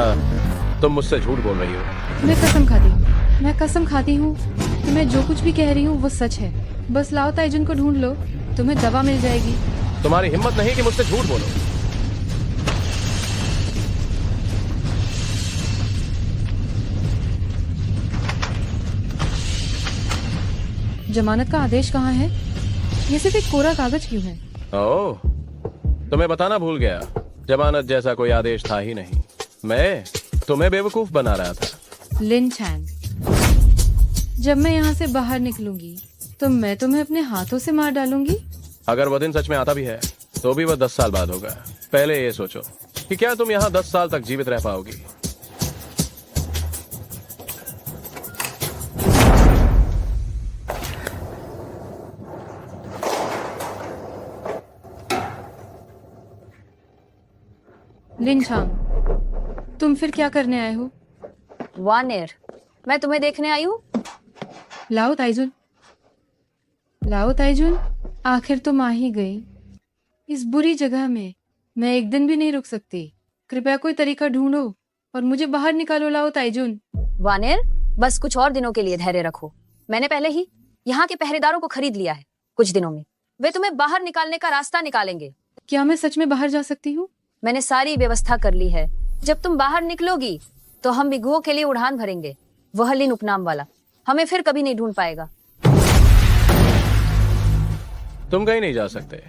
तुम मुझसे झूठ बोल रही हो? मैं कसम खाती हूँ, मैं कसम खाती हूँ कि मैं जो कुछ भी कह रही हूँ वो सच है। बस लाओ ताइजुन को ढूंढ लो, तुम्हें दवा मिल जाएगी। तुम्हारी हिम्मत नहीं कि मुझसे झूठ बोलो। जमानत का आदेश कहाँ है? ये सिर्फ एक कोरा कागज क्यों है? ओह, तुम्हें बताना भूल गया, जमानत जैसा कोई आदेश था ही नहीं। मैं तुम्हें बेवकूफ बना रहा था। लिन चैन, जब मैं यहाँ से बाहर निकलूंगी तो मैं तुम्हें अपने हाथों से मार डालूंगी। अगर वो दिन सच में आता भी है तो भी वह 10 साल बाद होगा। पहले ये सोचो कि क्या तुम यहाँ 10 साल तक जीवित रह पाओगी। लिन छांग, तुम फिर क्या करने आए हो? वानेर, मैं तुम्हें देखने आई हूँ। लाओ ताइजुन, लाओ ताइजुन, आखिर तुम आ ही गई। इस बुरी जगह में मैं एक दिन भी नहीं रुक सकती। कृपया कोई तरीका ढूंढो और मुझे बाहर निकालो। लाओ ताइजुन। वानेर, बस कुछ और दिनों के लिए धैर्य रखो। मैंने पहले ही यहाँ के पहरेदारों को खरीद लिया है। कुछ दिनों में वे तुम्हें बाहर निकालने का रास्ता निकालेंगे। क्या मैं सच में बाहर जा सकती हूँ? मैंने सारी व्यवस्था कर ली है। जब तुम बाहर निकलोगी तो हम बिगुओं के लिए उड़ान भरेंगे। वह लिन उपनाम वाला हमें फिर कभी नहीं ढूंढ पाएगा। तुम कहीं नहीं जा सकते।